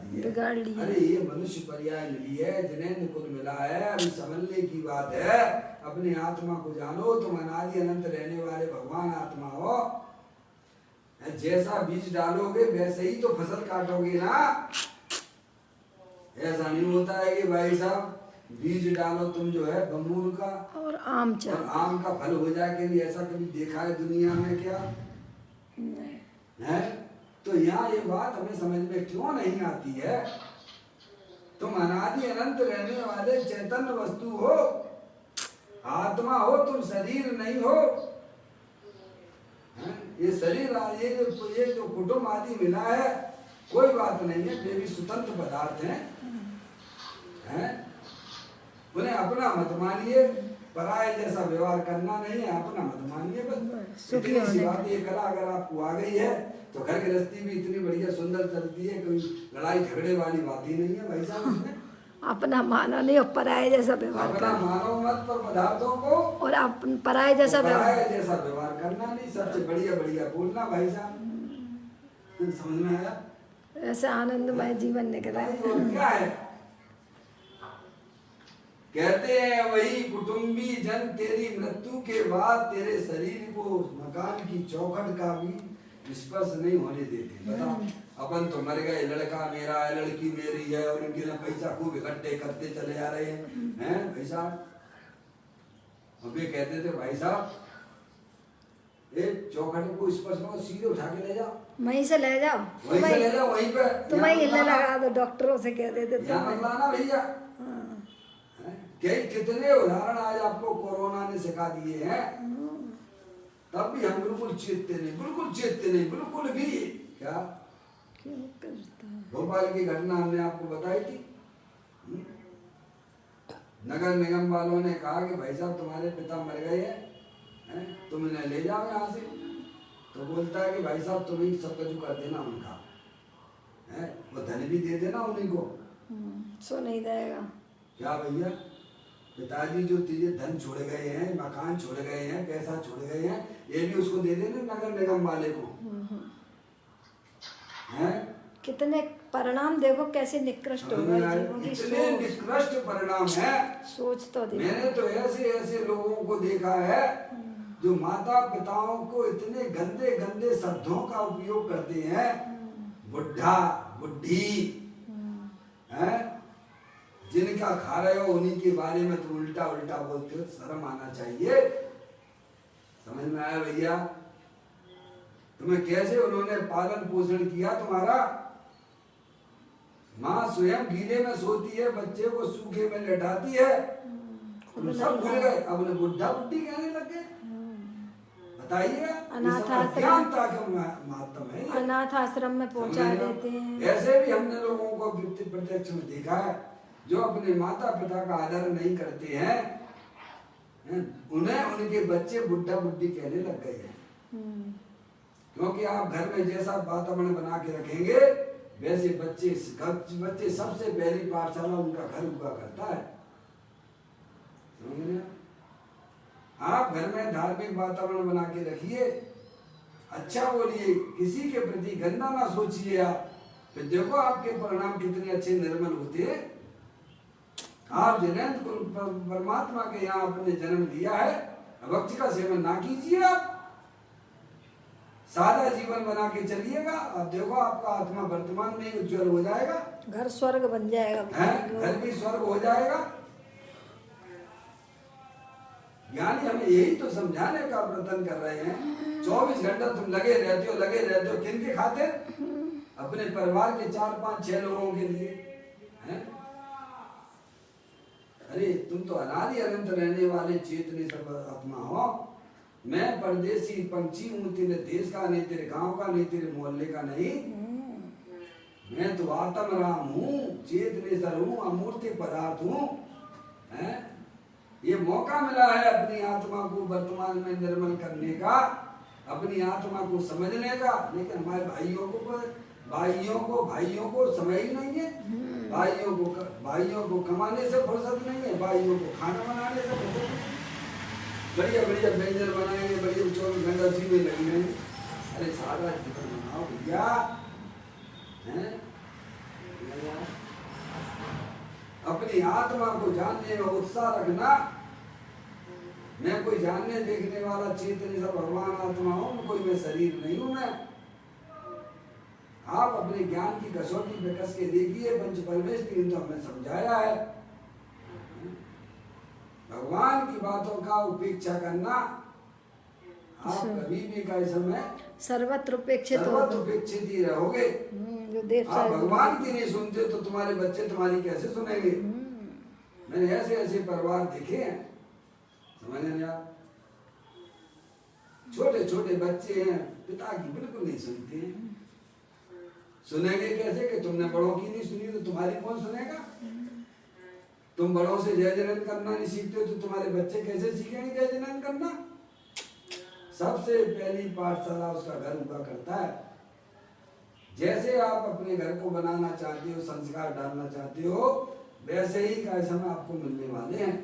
दिया। अरे ये मनुष्य पर्याय मिली है, जिन्हें मुकुट मिला है, अभी समझने की बात है। अपनी आत्मा को जानो, तुम अनादि अनंत रहने वाले भगवान आत्मा हो। जैसा बीज डालोगे वैसे ही तो फसल काटोगे ना। ऐसा नहीं होता है कि भाई साहब बीज डालो तुम जो है बमूल का और आम का फल हो जाए, कि नहीं ऐसा कभी देखा है दुनिया में? क्या है? तो यहाँ ये बात हमें समझ में क्यों नहीं आती है? तुम अनादि अनंत रहने वाले चैतन्य वस्तु हो, आत्मा हो, तुम शरीर नहीं हो। ये शरीर, ये जो कुटुंब आदि मिला है कोई बात नहीं है, वे भी स्वतंत्र पदार्थ हैं? उन्हें अपना मत मानिए, पराये जैसा व्यवहार करना नहीं है, अपना मत मानिए बस। इतनी सी बात ये कला अगर आपको आ गई है तो घर गृहस्थी भी इतनी बढ़िया सुंदर चलती है, कोई लड़ाई झगड़े वाली बात ही नहीं है भाई साहब। अपना मानो नहीं और पराये जैसा व्यवहार अपना मानो मत पर पदार्थों को, और अपन पराये जैसा व्यवहार करना नहीं, सबसे बढ़िया बढ़िया बोलना भाई साहब। समझ में आया? ऐसे आनंदमय जीवन निकला है। क्या है? कहते हैं वही कुटुंबी जन तेरी मृत्यु के बाद तेरे शरीर को मकान की चौखट का भी स्पर्श नहीं होने देते। बता, अपन तो मर गए, लड़का मेरा है, लड़की मेरी है, और उनके लिए पैसा खूब इकट्ठे करते चले आ रहे हैं भाई साहब। अब ये कहते थे भाई साहब एक चौखट को स्पर्श करो, सीधे उठा के ले जाओ, वहीं से ले जाओ, वहीं से ले जाओ, वहीं पे तुम्हें हिलने लगा दो, डॉक्टरों से कह देते ना भैया। कितने उदाहरण आज आपको कोरोना ने सिखा दिए हैं, तब भी हम बिल्कुल चेतते नहीं, बिल्कुल भी। क्या क्यों करता है? भोपाल की घटना हमने आपको बताई थी। नगर निगम वालों ने कहा कि भाई साहब तुम्हारे पिता मर गए हैं, तुम इन्हें ले जाओ यहाँ से। तो बोलता है कि भाई साहब तुम ही सब कुछ कर देना उनका, वो धन भी दे देना उन्हीं को। सो नहीं देगा क्या भैया, पिताजी जो तुझे धन छोड़ गए हैं, मकान छोड़ गए हैं, पैसा छोड़ गए हैं, ये भी उसको दे देना नगर निगम वाले को। हैं? कितने परिणाम देखो कैसे निकृष्ट हो गए जीवों की इतने निकृष्ट परिणाम है। सोच तो देखो। मैंने तो ऐसे लोगों को देखा है जो माता पिताओं को इतने गंदे गंदे शब्दों का उपयोग करते हैं, बुढ़ा बुढ़ी, हैं? जिनका खा रहे हो उन्हीं के बारे में तुम उल्टा उल्टा बोलते हो, शर्म आना चाहिए। समझ में आया भैया? तुम्हें कैसे उन्होंने पालन पोषण किया तुम्हारा। माँ स्वयं गीले में सोती है, बच्चे को सूखे में लेटाती है, तुम सब भूल गए, अब उन्हें बुढ़ा बुढ़ी कहने लग गए। बताइए, अनाथ आश्रम में पहुंचा देते हैं। ऐसे भी हमने लोगों को प्रत्यक्ष में देखा है जो अपने माता पिता का आदर नहीं करते हैं, उन्हें उनके बच्चे बुढ़ा बुढ़ी कहने लग गए हैं। क्योंकि आप घर में जैसा वातावरण बना के रखेंगे वैसे बच्चे सबसे पहली पाठशाला उनका घर हुआ करता है। समझ, आप घर में धार्मिक वातावरण बना के रखिए, अच्छा बोलिए, किसी के प्रति गंदा ना सोचिए आप, फिर देखो आपके परिणाम कितने अच्छे निर्मल होते हैं। आप जिन्हें परमात्मा के यहाँ आपने जन्म लिया है, भक्ति का सेवन ना कीजिए, आप सादा जीवन बना के चलिएगा, अब देखो आपका आत्मा वर्तमान में उज्जवल हो जाएगा, घर स्वर्ग बन जाएगा, घर भी स्वर्ग हो जाएगा। ज्ञानी हमें यही तो समझाने का प्रयत्न कर रहे हैं। 24 घंटा तुम लगे रहते हो किन के खातिर? अपने परिवार के 4, 5, 6 लोगों के लिए, हैं? अरे तुम तो अनादि अनंत रहने वाले चेतने सब आत्मा हो। मैं परदेसी पंछी हूँ, तेरे देश का नहीं, तेरे गांव का नहीं, तेरे मोहल्ले का नहीं। मैं तो आत्म राम हूँ, चेतनेश्वर हूँ, अमूर्त पदार्थ हूँ। ये मौका मिला है अपनी आत्मा को वर्तमान में निर्मल करने का, अपनी आत्मा को समझने का, लेकिन हमारे भाइयों को समय ही नहीं है। भाइयों को कमाने से फुर्सत नहीं है, भाइयों को खाना बनाने से फुर्सत नहीं है। बढ़िया बढ़िया व्यंजन बनाएंगे, बढ़िया 24 घंटा उसी में लगी रहेंगे। अरे सादा जीवन बनाओ भैया, हैं? अपनी आत्मा को जानने में उत्साह रखना। मैं कोई जानने देखने वाला चेतन सब भगवान आत्मा हूँ, कोई मैं शरीर नहीं हूँ। मैं आप अपने ज्ञान की कसौटी पे कस के देखिए, पंच परमेश की तो हमने समझाया है। भगवान की बातों का उपेक्षा करना आप कभी भी का समय सर्वत्र उपेक्षित हो सर्वोपेक्षित ही रहोगे। जो देव आप भगवान की नहीं सुनते तो तुम्हारे बच्चे तुम्हारी कैसे सुनेंगे? मैंने ऐसे ऐसे परिवार देखे हैं, समझ नहीं आप, छोटे छोटे बच्चे हैं, पिता की बिल्कुल नहीं सुनते हैं। सुनेंगे कैसे कि तुमने बड़ों की नहीं सुनी तो तुम्हारी कौन सुनेगा? तुम बड़ों से जय जयन करना नहीं सीखते हो तो तुम्हारे बच्चे कैसे सीखेंगे जय जयन करना? सबसे पहली पाठशाला उसका घर हुआ करता है। जैसे आप अपने घर को बनाना चाहते हो, संस्कार डालना चाहते हो, वैसे ही का समय आपको मिलने वाले हैं।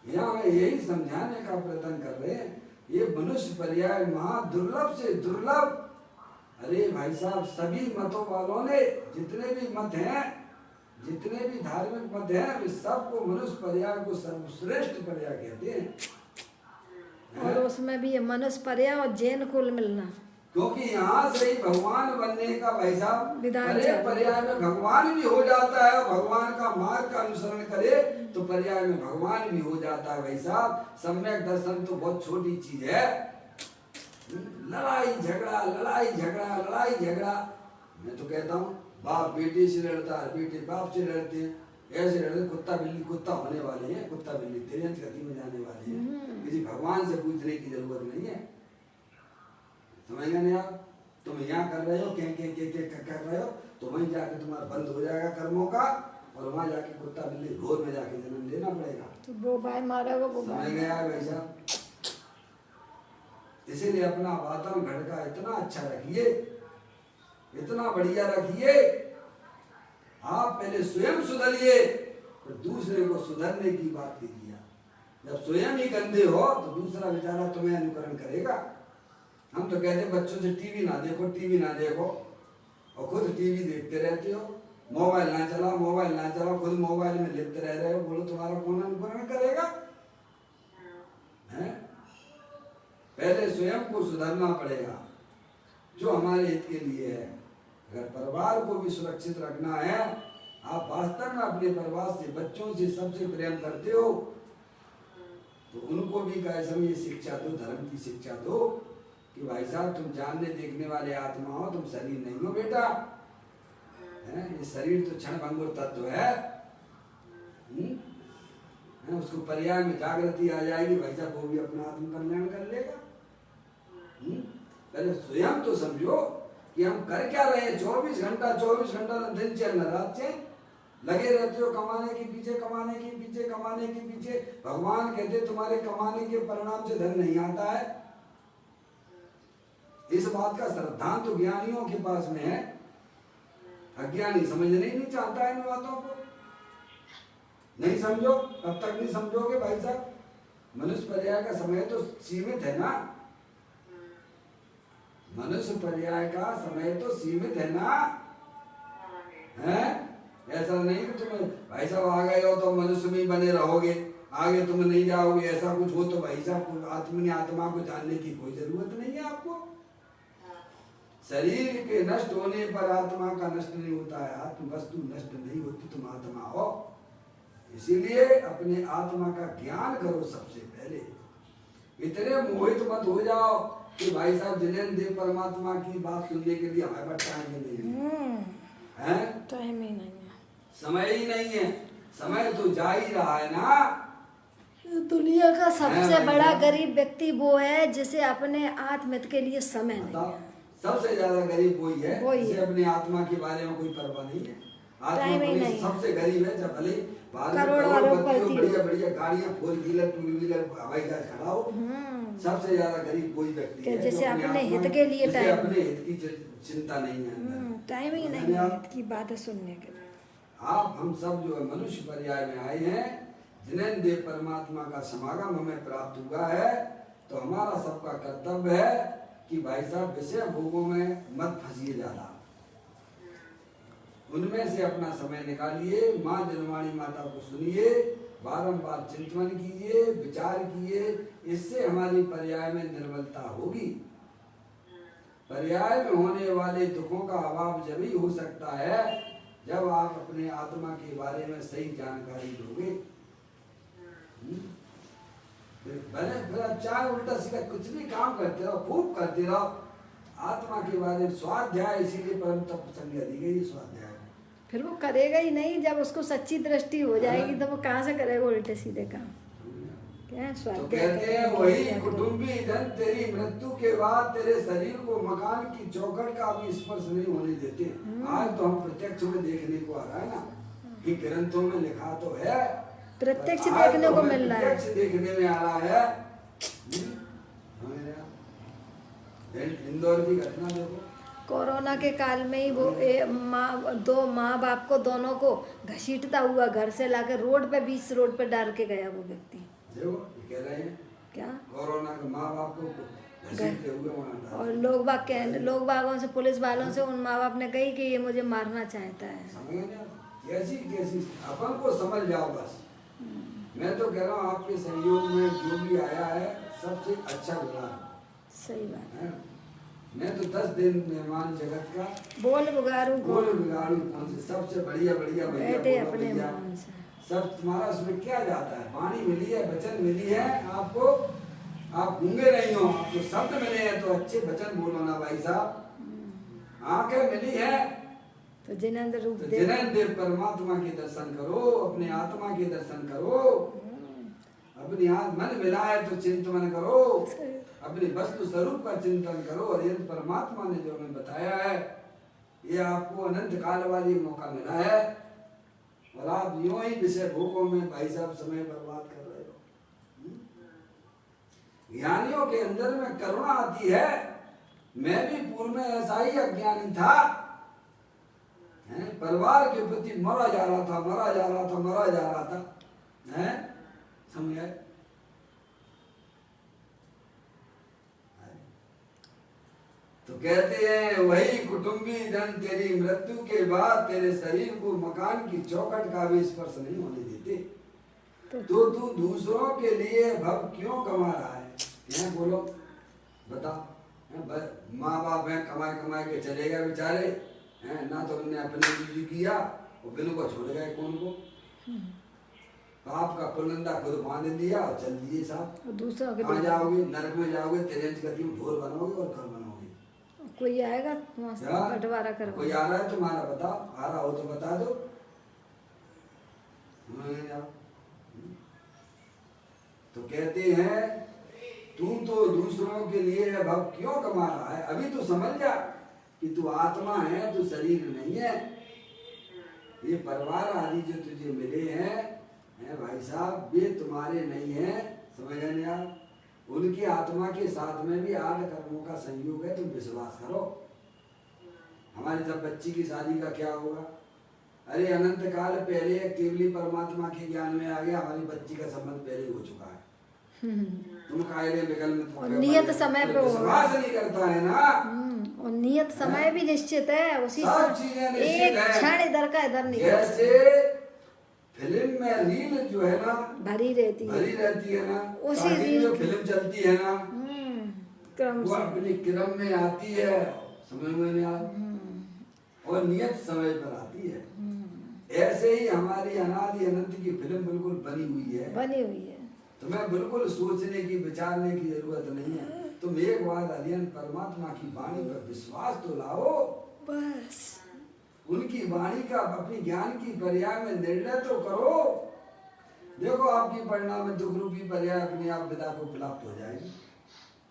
यहाँ मैं यही समझाने का प्रयत्न कर रहे हैं, ये मनुष्य पर्याय महा दुर्लभ से दुर्लभ। अरे भाई साहब, सभी मतों वालों ने, जितने भी मत हैं, जितने भी धार्मिक मत हैं, वे सबको मनुष्य पर्याय को सर्वश्रेष्ठ पर्याय कहते हैं। और उसमें भी ये मनुष्य पर्याय और जैन कुल मिलना, क्योंकि यहाँ से ही भगवान बनने का भाई साहब विधान अरे पर्याय में भगवान भी हो जाता है। भगवान का मार्ग का अनुसरण करे तो पर्याय में भगवान भी हो जाता है भाई साहब। सम्यक दर्शन तो बहुत छोटी चीज है। लड़ाई झगड़ा लड़ाई झगड़ा लड़ाई झगड़ा, मैं तो कहता हूँ बाप बेटे से लड़ता है, बेटे बाप से लड़ते हैं, ऐसे लड़ते। कुत्ता बिल्ली कुत्ता होने वाले हैं, कुत्ता बिल्ली तेरे गति में जाने वाले हैं। किसी भगवान से पूछने की जरूरत नहीं है। समझेंगे नहीं आप? तुम यहाँ कर रहे हो के कर रहे हो तो वहीं जाके तुम्हारा बंद हो जाएगा कर्मों का, और वहां जाके कुत्ता बिल्ली घोर में जाके जन्म लेना पड़ेगा। तो वो भाई मारेगा वो समझ गया भाई साहब? इसीलिए अपना वातावरण घर का इतना अच्छा रखिए, इतना बढ़िया रखिए। आप पहले स्वयं सुधरिए, फिर दूसरे को सुधरने की बात कीजिए। जब स्वयं ही गंदे हो तो दूसरा बेचारा तुम्हें अनुकरण करेगा। हम तो कहते बच्चों से टीवी ना देखो, टीवी ना देखो, और खुद टीवी देखते रहते हो। मोबाइल ना चलाओ, मोबाइल ना चलाओ, खुद मोबाइल में लिप्त रह रहे हो। बोलो तुम्हारा कौन अनुकरण करेगा? हैं? पहले स्वयं को सुधरना पड़ेगा, जो हमारे हित के लिए है। अगर परिवार को भी सुरक्षित रखना है, आप वास्तव में अपने परिवार से, बच्चों से सबसे प्रेम करते हो, तो उनको भी कैसे ये शिक्षा दो, धर्म की शिक्षा दो कि भाई साहब तुम जानने देखने वाले आत्मा हो, तुम शरीर नहीं हो बेटा। ये शरीर तो क्षण भंगुर तत्व है। उसको पर्याय में जागृति आ जाएगी, भाई साहब वो भी अपना आत्म कल्याण कर लेगा। पहले स्वयं तो समझो कि हम कर क्या रहे हैं। 24 घंटा दिन चैन रात चैन लगे रहते हो कमाने के पीछे, कमाने के पीछे, कमाने के पीछे। भगवान कहते तुम्हारे कमाने के परिणाम से धन नहीं आता है। इस बात का श्रद्धांत तो ज्ञानियों के पास में है, अज्ञानी समझने ही नहीं चाहता है इन बातों को। नहीं समझो, तब तक नहीं समझोगे भाई साहब। मनुष्य पर्याय का समय तो सीमित है ना, मनुष्य पर्याय का समय तो सीमित है ना, है? ऐसा नहीं कि तुम भाई साहब आ गए हो तो मनुष्य में बने रहोगे, आगे तुम नहीं जाओगे। ऐसा कुछ हो तो भाई साहब आत्मा को जानने की कोई जरूरत नहीं है आपको। शरीर के नष्ट होने पर आत्मा का नष्ट नहीं होता है, आत्म वस्तु नष्ट नहीं होती, तुम आत्मा हो। इसीलिए अपने आत्मा का ज्ञान करो सबसे पहले। इतने मोहित मत हो जाओ कि भाई साहब जिनेन देव परमात्मा की बात सुनने के लिए हमारे पास टाइम नहीं है। टाइम ही नहीं है, समय ही नहीं है। समय तो जा ही रहा है ना। दुनिया का सबसे बड़ा गरीब व्यक्ति वो है जिसे अपने आत्महित के लिए समय नहीं है। सबसे ज्यादा गरीब वही है जिसे अपने आत्मा के बारे में कोई परवाह नहीं है। आत्मा सबसे गरीब है। जब भले बढ़िया बढ़िया गाड़ियां, 4 व्हीलर 2 व्हीलर हवाई जहाज खड़ा हो, सबसे ज्यादा गरीब कोई व्यक्ति है जैसे अपने हित के लिए टाइम, अपने हित की चिंता नहीं है, टाइम ही नहीं है हित की बातें सुनने के लिए। आप हम सब जो है मनुष्य पर्याय में आए हैं, जिन्हें देव परमात्मा का समागम हमें प्राप्त हुआ है, तो हमारा सबका कर्तव्य है कि भाई साहब विषय भोगों में मत फंसिए ज्यादा, उनमें से अपना समय निकालिए। माँ जन्माणी माता को सुनिए, बारंबार चिंतन कीजिए, विचार कीजिए। इससे हमारी पर्याय में निर्बलता होगी। पर्याय में होने वाले दुखों का अभाव जब ही हो सकता है जब आप अपने आत्मा के बारे में सही जानकारी दोगे। भले फिर आप चाहे उल्टा सीधा कुछ भी काम करते रहो, खूब करते रहो, आत्मा के बारे में स्वाध्याय, इसीलिए परम तप संज्ञा दी गई स्वाध्याय। फिर वो करेगा ही नहीं, जब उसको सच्ची दृष्टि हो जाएगी तो वो कहाँ से करेगा उल्टे सीधे काम। क्या तो स्वाध्याय कहते हैं वही कुटुंबी जन तेरी मृत्यु के बाद तेरे शरीर को मकान की चौखट का भी स्पर्श नहीं होने देते। आज तो हम प्रत्यक्ष में देखने को आ रहा है ना, कि ग्रंथों में लिखा तो है, प्रत्यक्ष आज देखने तो को हमें मिल रहा है। प्रत्यक्ष देखने में आ रहा है। इंदौर की घटना देखो, कोरोना के काल में ही वो दो माँ बाप को दोनों को घसीटता हुआ घर से लाकर रोड पे, बीच रोड पे डाल के गया वो व्यक्ति। देखो ये कह रहे हैं क्या कोरोना के माँ बाप को घसीटते हुए वहाँ डाल। और लोग बागों से, पुलिस वालों से उन माँ बाप ने कही कि ये मुझे मारना चाहता है। समझ में नहीं आता? कैसी कैसी अपन को समझ जाओ बस। मैं तो कह रहा हूँ आपके सहयोग में जो भी आया है सबसे अच्छा विभाग सही बात है। मैं तो 10 दिन मेहमान जगत का बोल बुगारू बोल बिगाड़ू कौन से, सबसे बढ़िया बढ़िया भैया बैठे बोलो अपने भैया। मन से। सब तुम्हारा उसमें क्या जाता है, वाणी मिली है, वचन मिली है आपको, आप गूंगे नहीं हो, आपको शब्द मिले हैं तो अच्छे वचन बोलो ना भाई साहब। आंखें मिली है तो जिनेंद्र रूप तो दे जिन्हें देव परमात्मा के दर्शन करो, अपने आत्मा के दर्शन करो, अपनी मन मिला है तो चिंतन करो, अपनी वस्तु स्वरूप का चिंतन करो। और ये परमात्मा ने जो हमें बताया है, ये आपको अनंत काल वाली मौका मिला है, और आप यूं ही विषय भोगों में भाई साहब समय बर्बाद कर रहे हो। ज्ञानियों के अंदर में करुणा आती है। मैं भी पूर्व में ऐसा ही अज्ञानी था, परिवार के प्रति मरा जा रहा था, मरा जा रहा था, मरा जा रहा था, हैं समझे। तो कहते हैं वही कुटुंबी जन तेरी मृत्यु के बाद तेरे शरीर को मकान की चौखट का भी स्पर्श नहीं होने देते। तो तू दूसरों के लिए भव क्यों कमा रहा है? क्या बोलो बता। माँ बाप हैं, कमाए कमाए के चले गए बेचारे, हैं ना तो उन्होंने अपने लिए किया और बिनु को छोड़ गए कौन को। पाप का पुलंदा खुद बांध दिया और चल दिए साहब। दूसरों के कहाँ जाओगे? नरक में जाओगे, तिरंज गति में ढोल बनोगे और घर बनोगे। कोई आएगा बंटवारा कर, कोई आ रहा है तुम्हारा बताओ, आ रहा हो तो बता दो। तो कहते हैं तू तो दूसरों के लिए भव क्यों कमा रहा है? अभी तो समझ जा कि तू आत्मा है, तू शरीर नहीं है। ये परिवार आदि जो तुझे मिले हैं भाई साहब, वे तुम्हारे नहीं है, समझ गए आप। उनकी आत्मा के साथ में भी 8 कर्मों का संयोग है, तुम विश्वास करो। हमारी जब बच्ची की शादी का क्या होगा? अरे अनंत काल पहले केवली परमात्मा के ज्ञान में आ गया, हमारी बच्ची का संबंध पहले ही हो चुका है। तुम कायले बिगल में और नियत समय पे विश्वास नहीं करता है ना। और नियत समय भी निश्चित है, उसी सब चीजें निश्चित एक है। क्षण इधर का इधर नहीं। जैसे फिल्म में रील जो है ना भरी रहती है ना, उसी रील जो फिल्म चलती है ना, क्रम वो से अपने क्रम में आती है, समझ में नहीं आता, और नियत समय पर आती है। ऐसे ही हमारी अनादि अनंत की फिल्म बिल्कुल बनी हुई है, बनी हुई है। तुम्हें बिल्कुल सोचने की, विचारने की जरूरत नहीं है। तुम एक बार अध्ययन परमात्मा की वाणी पर विश्वास तो लाओ, बस उनकी वाणी का अपनी ज्ञान की पर्याय में निर्णय तो करो। देखो आपकी परिणाम में दुख रूपी पर्याय अपने आप विदा को प्राप्त हो जाएगी,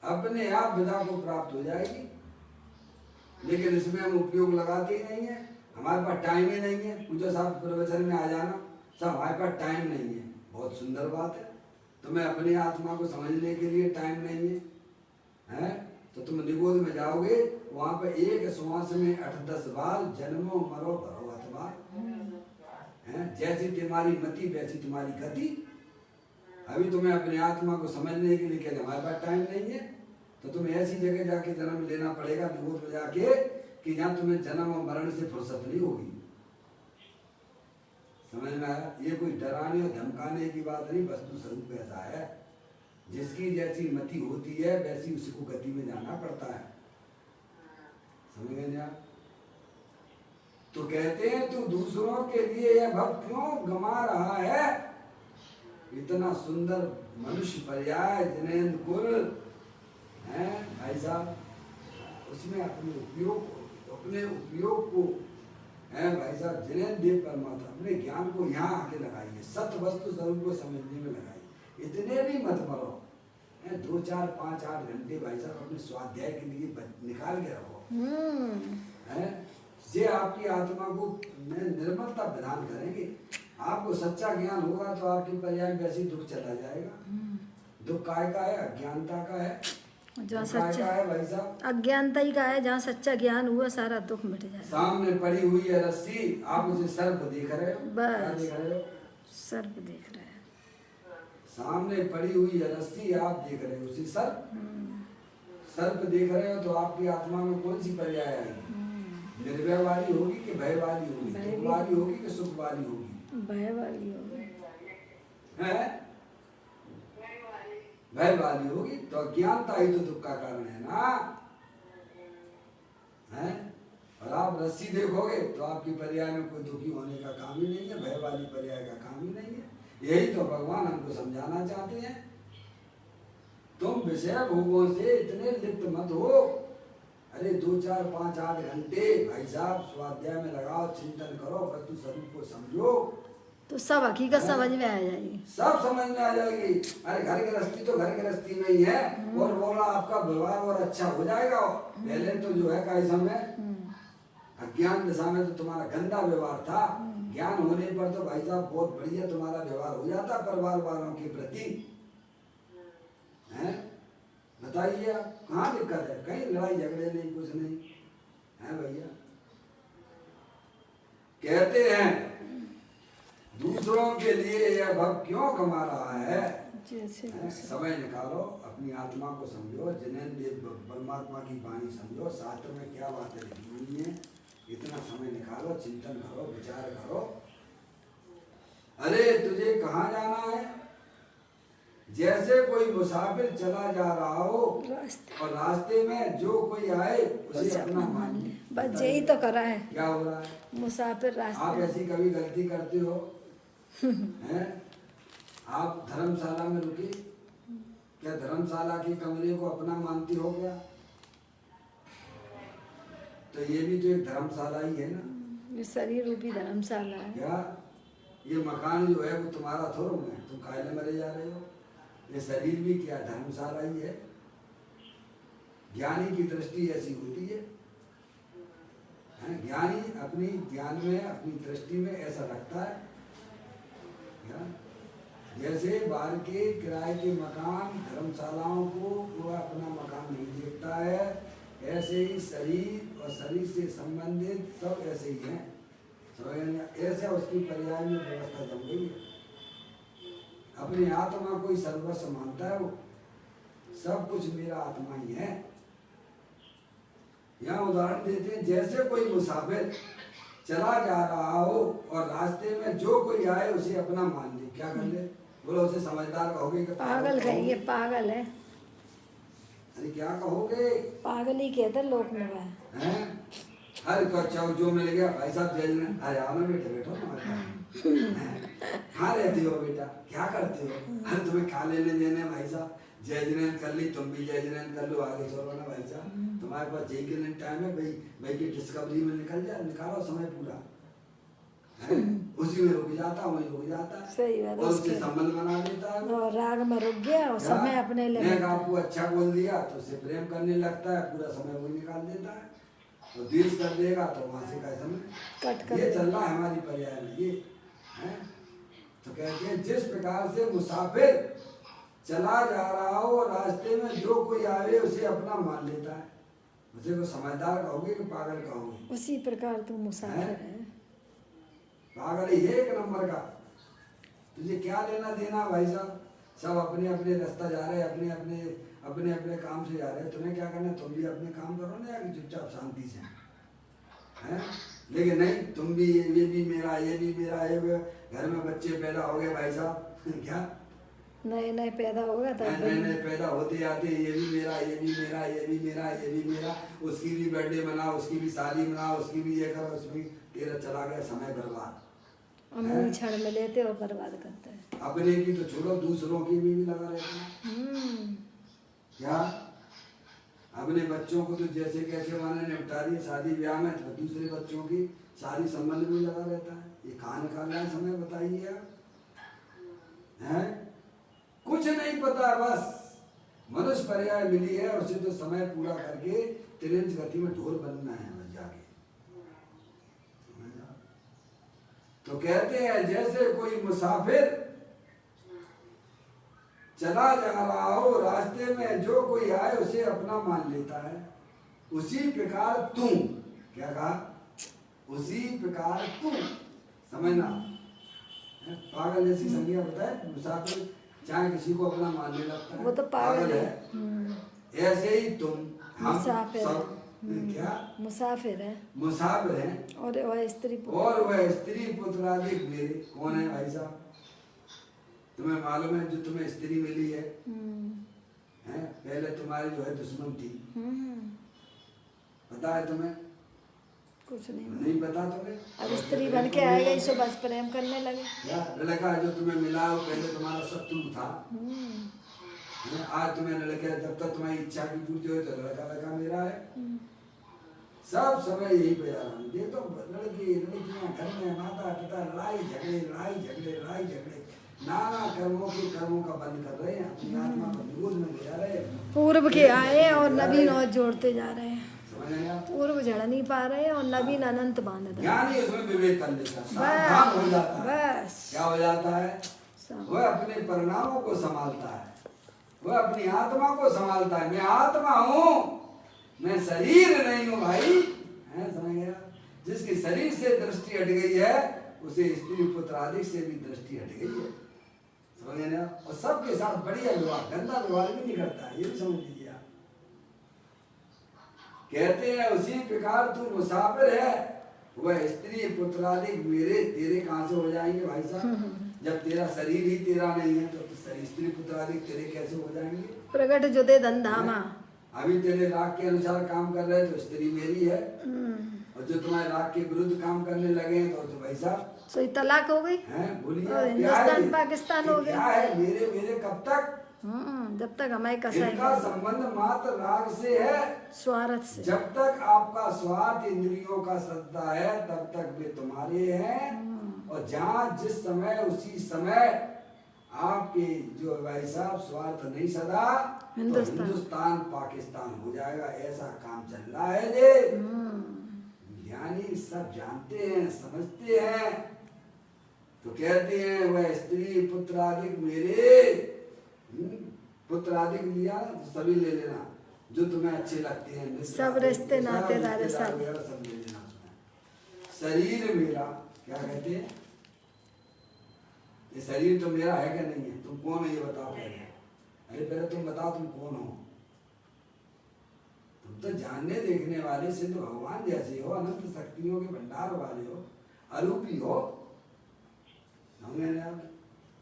अपने आप विदा को प्राप्त हो जाएगी। लेकिन इसमें हम उपयोग लगाते ही नहीं है, हमारे पास टाइम ही नहीं है। पूछो साहब प्रवचन में आ जाना, साहब हमारे पास टाइम नहीं है। बहुत सुंदर बात है, तुम्हें अपनी आत्मा को समझने के लिए टाइम नहीं है, हैं? तो तुम निगोद में जाओगे, वहां पे एक श्वास में 8-10 बार जन्मो मरो भरो अथवा, हैं? जैसी तुम्हारी मति वैसी तुम्हारी गति। अभी तुम्हें अपने आत्मा को समझने के लिए कहते हमारे पास टाइम नहीं है, तो तुम्हें ऐसी जगह जाके जन्म लेना पड़ेगा निगोद में जाके, कि जहाँ तुम्हें जन्म और मरण से फुर्सत नहीं होगी। समझ में आया? ये कोई डराने और धमकाने की बात नहीं, वस्तु स्वरूप ऐसा है। जिसकी जैसी मति होती है वैसी उसी को गति में जाना पड़ता है। समझ गए आप? तो कहते हैं तू दूसरों के लिए यह भव क्यों गमा रहा है? इतना सुंदर मनुष्य पर्याय जिनेन्द्र कुल हैं भाई साहब, उसमें अपने उपयोग को हैं भाई साहब, जिनेन्द्र देव परमात्मा अपने ज्ञान को यहाँ आके लगाइए, सत्य वस्तु स्वरूप को समझने में लगाइए। इतने भी मत मरो, 2 4 5 8 घंटे भाई साहब अपने स्वाध्याय के लिए निकाल के रखो हैं। ये आपकी आत्मा को निर्मलता प्रदान करेंगे। आपको सच्चा ज्ञान होगा तो आपकी पर्याय में वैसे ही दुख चला जाएगा। दुख काय का है? अज्ञानता का है। जहाँ दुख काय सच्चा का है भाई साहब? अज्ञानता ही का है, जहाँ सच्चा ज्ञान हुआ सारा दुख मिट जाएगा। सामने पड़ी हुई है रस्सी, आप उसे सर्प देख रहे हो? बस। क्या देख रहे हो? सर्प देख रहे हैं। सामने पड़ी हुई है रस्सी, आप देख रहे हो उसी सर्प देख रहे हो। तो आपकी आत्मा में कौन सी पर्याय आएगी? निर्भय वाली होगी कि भय वाली होगी? दुख वाली होगी कि सुख वाली होगी? भय वाली होगी। है भय वाली होगी। तो अज्ञानता ही तो दुख का कारण है ना है। और आप रस्सी देखोगे तो आपकी पर्याय में कोई दुखी होने का काम ही नहीं है, भय वाली पर्याय का काम ही नहीं है। यही तो भगवान हमको समझाना चाहते हैं। तुम विषय भोगों से इतने लिप्त मत हो। अरे 2 4 5 8 घंटे भाई साहब स्वाध्याय में लगाओ, चिंतन करो, वस्तु स्वरूप को समझो, तो सब हकीकत समझ में आ जाएगी। सब समझ में आ जाएगी। अरे घर गृहस्थी तो घर गृहस्थी में ही है, और बोला आपका व्यवहार और अच्छा हो जाएगा। पहले तो जो है का समय अज्ञान दशा में तो तुम्हारा गंदा व्यवहार था। ज्ञान होने पर तो भाई साहब बहुत बढ़िया तुम्हारा व्यवहार हो जाता परिवार वालों के प्रति। हैं बताइए कहाँ दिक्कत है? कहीं लड़ाई झगड़े नहीं, कुछ नहीं है भैया। कहते हैं दूसरों के लिए यह भव क्यों कमा रहा है? समय निकालो, अपनी आत्मा को समझो, जिन्हें परमात्मा की वाणी समझो, शास्त्र में क्या बातें लिखी हुई हैं, इतना समय निकालो, चिंतन करो, विचार करो। अरे तुझे कहाँ जाना है? जैसे कोई मुसाफिर चला जा रहा हो और रास्ते में जो कोई आए उसे अपना मान ले। बस यही तो करा है। क्या हो रहा है? मुसाफिर रास्ते आप ऐसी कभी गलती करते हो? हैं? आप धर्मशाला में रुके, क्या धर्मशाला के कमरे को अपना मानती हो क्या? तो ये भी तो एक धर्मशाला ही है ना। ये शरीर रूपी धर्मशाला है। क्या ये मकान जो है वो तुम्हारा थोड़ा है, तुम कायले मरे जा रहे हो। ये शरीर भी क्या धर्मशाला ही है। ज्ञानी की दृष्टि ऐसी होती है। ज्ञानी अपनी ज्ञान में अपनी दृष्टि में ऐसा रखता है। जैसे बाहर के किराए के मकान धर्मशालाओं को वो अपना मकान नहीं देखता है, ऐसे ही शरीर और शरीर से संबंधित सब ऐसे ही हैं। ऐसा उसकी पर्याय में व्यवस्था जम गई है। अपनी आत्मा को ही सर्वस्व मानता है वो, सब कुछ मेरा आत्मा ही है। यहाँ उदाहरण देते हैं, जैसे कोई मुसाफिर चला जा रहा हो और रास्ते में जो कोई आए उसे अपना मान ले। क्या कर ले? बोलो उसे समझदार कहोगे कि पागल कहेंगे? पागल है। अरे क्या कहोगे? पागल ही कहते लोग में हैं। हर कच्चा जो मिल गया भाई साहब जेल में, अरे आओ ना बेटे, बैठो ना। कहाँ रहते हो बेटा, क्या करते हो? अरे तुम्हें खा लेने देने भाई साहब, जय जिनेंद्र कर ली, तुम भी जय जिनेंद्र कर लो, आगे चलो ना भाई साहब। तुम्हारे पास जय के टाइम है भाई की डिस्कवरी में निकालो समय पूरा। उसी में रुक जाता, वहीं रुक जाता है। सही बात। और उससे संबंध बना लेता है और राग में रुक गया और समय अपने ले। आपको अच्छा बोल दिया तो उससे प्रेम करने लगता है, पूरा समय वही निकाल देता है। तो द्वेष कर देगा तो वहां से का समय कट कर ये चल रहा है हमारी पर्याय में ये है। तो कहते हैं जिस प्रकार से मुसाफिर चला जा रहा हो और रास्ते में जो कोई आवे उसे अपना मान लेता है, उसे को समझदार कहोगे कि पागल कहोगे? उसी प्रकार तू मुसाफिर है। पागल ही एक नंबर का। तुझे क्या लेना देना भाई साहब? सब अपने अपने रास्ता जा रहे हैं, अपने अपने काम से जा रहे हैं। तुम्हें क्या करना? तुम भी अपने काम करो ना यार, चुपचाप शांति से हैं। लेकिन नहीं, तुम भी ये भी मेरा, ये भी मेरा, ये घर में बच्चे पैदा हो गए भाई साहब। क्या नए नए पैदा होगा तब नए पैदा होते आते ये भी मेरा, ये भी मेरा, ये भी मेरा, ये भी मेरा, उसकी भी बर्थडे मनाओ, उसकी भी शादी मनाओ, उसकी भी ये करो, उसकी तेरा चला गया समय बर्बाद। अमूल क्षण में लेते और बर्बाद करते हैं। अपने की तो छोड़ो, दूसरों की भी लगा रहता है। क्या अपने बच्चों को तो जैसे कैसे माने निपटा दिए शादी ब्याह में, तो दूसरे बच्चों की शादी संबंध में लगा रहता है। ये कहाँ निकालना है समय, बताइए आप। हैं कुछ नहीं पता, बस मनुष्य पर्याय मिली है, उसे तो समय पूरा करके तिरंज गति में ढोल बनना है बस जाके। तो कहते हैं जैसे कोई मुसाफिर चला जा रहा हो, रास्ते में जो कोई आए उसे अपना मान लेता है, उसी प्रकार तुम, क्या कहा, उसी प्रकार तुम, समझना। पागल जैसी संज्ञा बताए, मुसाफिर चाहे किसी को अपना मानने लगता है, वो तो पागल है। ऐसे ही तुम, हम मुसाफिर सब क्या मुसाफिर है, मुसाफिर हैं, और वह स्त्री पुत्र। और वह स्त्री पुत्र आदि मेरे। कौन है भाई साहब? तुम्हें मालूम है जो तुम्हें स्त्री मिली है, हैं? पहले तुम्हारी जो है दुश्मन थी, पता है तुम्हें? कुछ नहीं पता तुम्हें? अब स्त्री बन के आएगा, इसको बस प्रेम करने लगे। क्या लड़का जो तुम्हें मिला वो पहले तुम्हारा शत्रु था, हैं? आज तुम्हें लड़के, जब तक तुम्हारी इच्छा की पूर्ति हो तो लड़का मेरा है। सब समय यही पे जा रहा हूँ। देखो लड़की लड़कियां घर में माता पिता लड़ाई झगड़े नाना कर्मों का बंद कर रहे हैं, अपनी आत्मा को निरोध में ले जा रहे हैं। पूर्व के आए और नवीन और जोड़ते जा रहे हैं। समझ रहे हैं आप? पूर्व जड़ नहीं पा रहे हैं और नवीन अनंत बांध रहे हैं। ज्ञानी उसमें विवेक कर लेता है, सावधान हो जाता है। बस क्या हो जाता है? सब। वह अपने परिणामों को संभालता है, वह अपनी आत्मा को संभालता है। मैं आत्मा हूँ, मैं शरीर नहीं हूँ भाई, है समझ गया? जिसकी शरीर से दृष्टि हट गई है उसे स्त्री पुत्र आदि से भी दृष्टि हट गई है, समझ गए ना? और सबके साथ बढ़िया व्यवहार, गंदा व्यवहार भी नहीं करता है, ये भी समझ लीजिए आप। कहते हैं उसी प्रकार तू मुसाफिर है, वह स्त्री पुत्र आदि मेरे तेरे कहाँ से हो जाएंगे भाई साहब? जब तेरा शरीर ही तेरा नहीं है तो स्त्री पुत्र आदि तेरे कैसे हो जाएंगे? प्रगट जो दे धंधामा। अभी तेरे राग के अनुसार काम कर रहे तो स्त्री मेरी है, और जो तुम्हारे राग के विरुद्ध काम करने लगे हैं तो भाई साहब सो ये तलाक हो गई, हैं, बोलिए हिंदुस्तान पाकिस्तान हो गया। क्या है मेरे कब तक? जब तक हमारे कसाई इनका संबंध मात्र राग से है, स्वार्थ से। जब तक आपका स्वार्थ इंद्रियों का श्रद्धा है तब तक वे तुम्हारे हैं, और जहाँ जिस समय उसी समय आपके जो भाई साहब स्वार्थ नहीं सदा, तो हिंदुस्तान पाकिस्तान हो जाएगा। ऐसा काम चल रहा है जे ज्ञानी सब जानते हैं, समझते हैं। तो कहते हैं वह स्त्री पुत्र आदि मेरे, पुत्र आदि लिया सभी ले लेना जो तुम्हें अच्छे लगते हैं, सब रिश्ते नातेदार सब ले लेना। शरीर मेरा, क्या कहते हैं, ये शरीर तो मेरा है क्या नहीं है? तुम कौन हो ये बताओ पहले। अरे पहले तुम बताओ तुम कौन हो? तुम तो जानने देखने वाले सिद्ध भगवान जैसे हो, अनंत शक्तियों के भंडार वाले हो, अरूपी हो, समझे आप?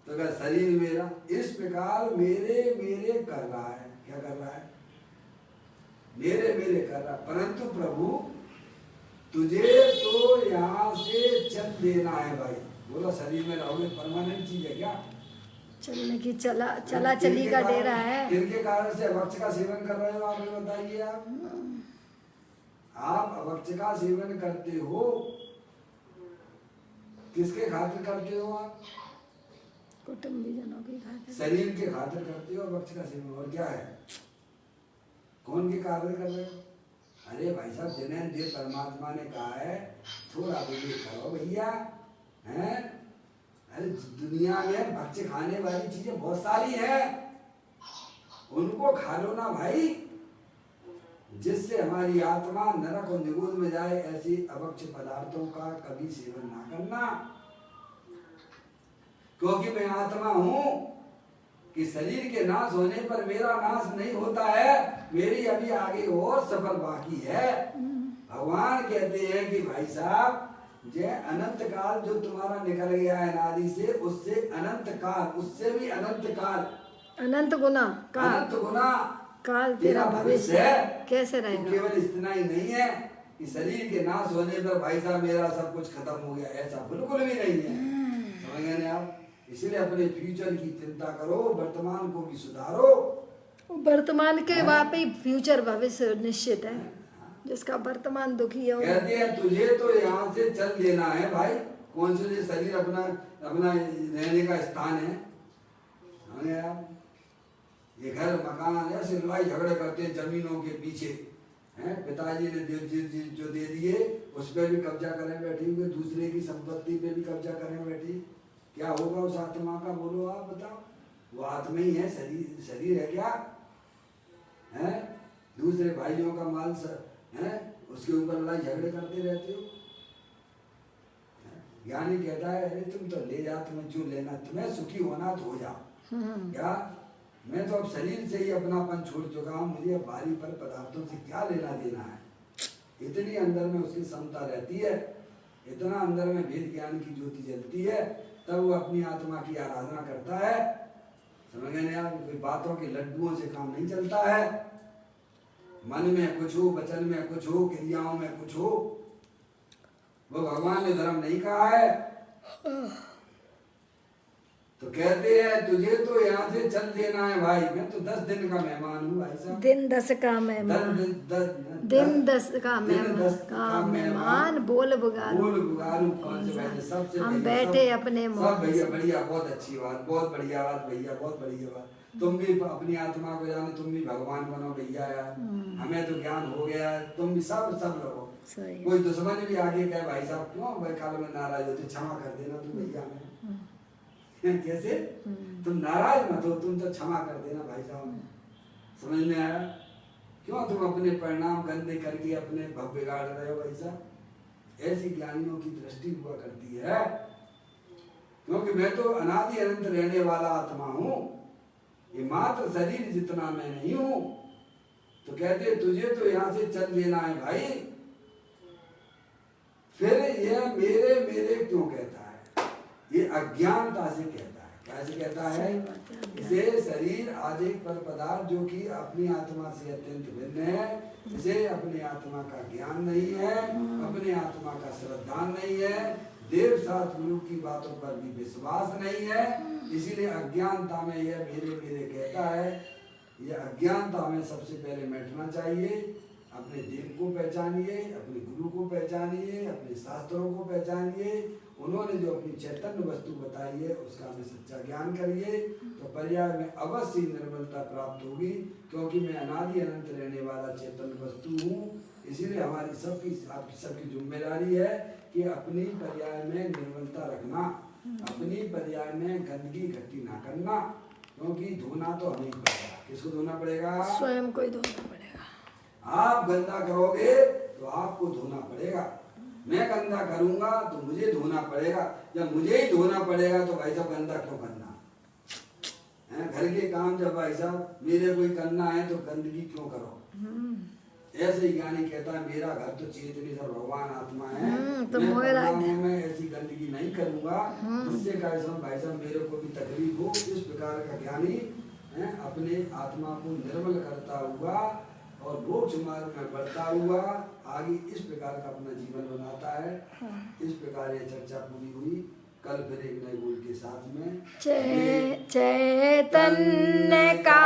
तो अगर शरीर मेरा इस प्रकार मेरे मेरे कर रहा है, क्या कर रहा है? मेरे मेरे कर रहा है। परंतु प्रभु तुझे तो यहाँ से चल देना है भाई। बोलो शरीर में रहोगे, परमानेंट चीज है क्या? चलने की चला चली का डेरा है। किनके कारण से अभक्ष का सेवन कर रहे हो आप, ये बताइए आप अभक्ष का सेवन करते हो, किसके खातिर करते हो आप? कुटुंबीजनों की खातिर, शरीर के खातिर करते हो अभक्ष का सेवन। और क्या है? कौन के कारण कर रहे हो? अरे भाई साहब, जिन्हें देव परमात्मा ने कहा है थोड़ा विवेक करो भैया, हैं? अरे दुनिया में भक्ष खाने वाली चीजें बहुत सारी हैं, उनको खा लो ना भाई, जिससे हमारी आत्मा नरक और निगुद में जाए। ऐसी अभक्ष पदार्थों का कभी सेवन ना करना, क्योंकि मैं आत्मा हूं कि शरीर के नाश होने पर मेरा नाश नहीं होता है, मेरी अभी आगे और सफर बाकी है। भगवान कहते हैं कि भाई साहब जे अनंत काल जो तुम्हारा निकल गया है अनादि से, उससे अनंत काल, उससे भी अनंत काल, अनंत गुना काल तेरा भविष्य है। कैसे रहेगा? तो केवल इतना ही नहीं है कि शरीर के नाश होने पर भाई साहब मेरा सब कुछ खत्म हो गया, ऐसा बिल्कुल भी नहीं है। समझ गए ना आप? इसलिए अपने फ्यूचर की चिंता करो, वर्तमान को भी सुधारो। वर्तमान के वापी फ्यूचर भविष्य निश्चित है, जिसका वर्तमान दुखी है कहते हैं तुझे तो यहाँ से चल देना है भाई, कौन से शरीर अपना अपना रहने का स्थान है। समझ गए आप? ये घर मकान ऐसे लड़ाई झगड़े करते हैं जमीनों के पीछे हैं, पिताजी ने जो दे दिए उस पर भी कब्जा करें बैठी हुए, दूसरे की संपत्ति पे भी कब्जा करें बैठी। क्या होगा उस आत्मा का, बोलो आप बताओ? वो आत्मा ही है, शरीर है क्या है? दूसरे भाइयों का माल है, उसके ऊपर लड़ाई झगड़े करते रहते हो। ज्ञानी कहता है अरे तुम तो ले जा, तुम्हें जो लेना, तुम्हें सुखी होना तो हो जाओ। क्या मैं तो अब शरीर से ही अपनापन छोड़ चुका हूँ, मुझे बाहरी पर पदार्थों से क्या लेना देना है। इतनी अंदर में उसकी क्षमता रहती है, इतना अंदर में भेद ज्ञान की ज्योति जलती है, तब वो अपनी आत्मा की आराधना करता है। समझ गए ना? कोई बातों के लड्डुओं से काम नहीं चलता है। मन में कुछ हो, वचन में कुछ हो, क्रियाओं में कुछ हो, वो भगवान ने धर्म नहीं कहा है। तो कहते हैं तुझे तो यहाँ से चल देना है भाई, मैं तो 10 दिन का मेहमान हूँ भाई साहब। दिन 10 का मेहमान, दिन 10 का मेहमान, बोल बुगारू कौन से भाई? सबसे हम बैठे अपने सब भैया बढ़िया, बहुत अच्छी बात, बहुत बढ़िया बात भैया, बहुत बढ़िया बात। तुम भी अपनी आत्मा को जानो, तुम भी भगवान बनो भैया यार। हमें तो ज्ञान हो गया है, तुम भी सब लोगों। कोई दुश्मन भी आगे कहे भाई साहब क्यों भाई काल में नाराज होते, क्षमा कर देना तुम भैया में। कैसे? तुम नाराज मत हो, तुम तो क्षमा कर देना भाई साहब। समझ में आया? क्यों तुम अपने परिणाम गंदे करके अपने भव बिगाड़ रहे हो भाई साहब? ऐसी ज्ञानियों की दृष्टि हुआ करती है, क्योंकि मैं तो अनादि अनंत रहने वाला आत्मा हूँ, ये मात्र शरीर जितना मैं नहीं हूँ। तो कहते तुझे तो यहाँ से चल देना है भाई। फिर यह मेरे मेरे क्यों कहता है? ये अज्ञानता से कहता है। कैसे कहता है? इसे शरीर आदि पर पदार्थ जो कि अपनी आत्मा से अत्यंत भिन्न है, इसे अपनी आत्मा का ज्ञान नहीं है, अपनी आत्मा का श्रद्धा नहीं है, देव शास्त्र गुरु की बातों पर भी विश्वास नहीं है। इसीलिए अज्ञानता में यह मेरे मेरे कहता है। यह अज्ञानता में सबसे पहले मिटना चाहिए। अपने देव को पहचानिए, अपने गुरु को पहचानिए, अपने शास्त्रों को पहचानिए। उन्होंने जो अपनी चैतन्य वस्तु बताई है उसका हमें सच्चा ज्ञान करिए, तो पर्याय में अवश्य निर्मलता प्राप्त होगी। क्योंकि मैं अनादि अनंत रहने वाला चैतन्य वस्तु हूँ। इसीलिए हमारी आपकी सबकी जिम्मेदारी है कि अपनी पर्याय में निर्मलता रखना, अपनी पर्याय में गंदगी इकट्ठी ना करना। क्योंकि धोना तो हमें ही पड़ेगा। किसको धोना पड़ेगा? स्वयं को ही धोना पड़ेगा। आप गंदा करोगे तो आपको धोना पड़ेगा, मैं गंदा करूंगा तो मुझे धोना पड़ेगा। जब मुझे ही धोना पड़ेगा तो भाई साहब गंदा क्यों करना है? घर के काम जब भाई साहब मेरे कोई करना है तो गंदगी क्यों करो? ऐसे ही ज्ञानी कहता है मेरा घर तो चेतनी सर भगवान आत्मा है, तो मैं ऐसी गंदगी नहीं करूंगा जिससे भाई साहब मेरे को भी तकलीफ हो। इस प्रकार का ज्ञानी अपने आत्मा को निर्मल करता हुआ और मोक्ष मार्ग में बढ़ता हुआ आगे इस प्रकार का अपना जीवन बनाता है। इस प्रकार ये चर्चा पूरी हुई। कल फिर एक नए बोल के साथ में चैतन्य का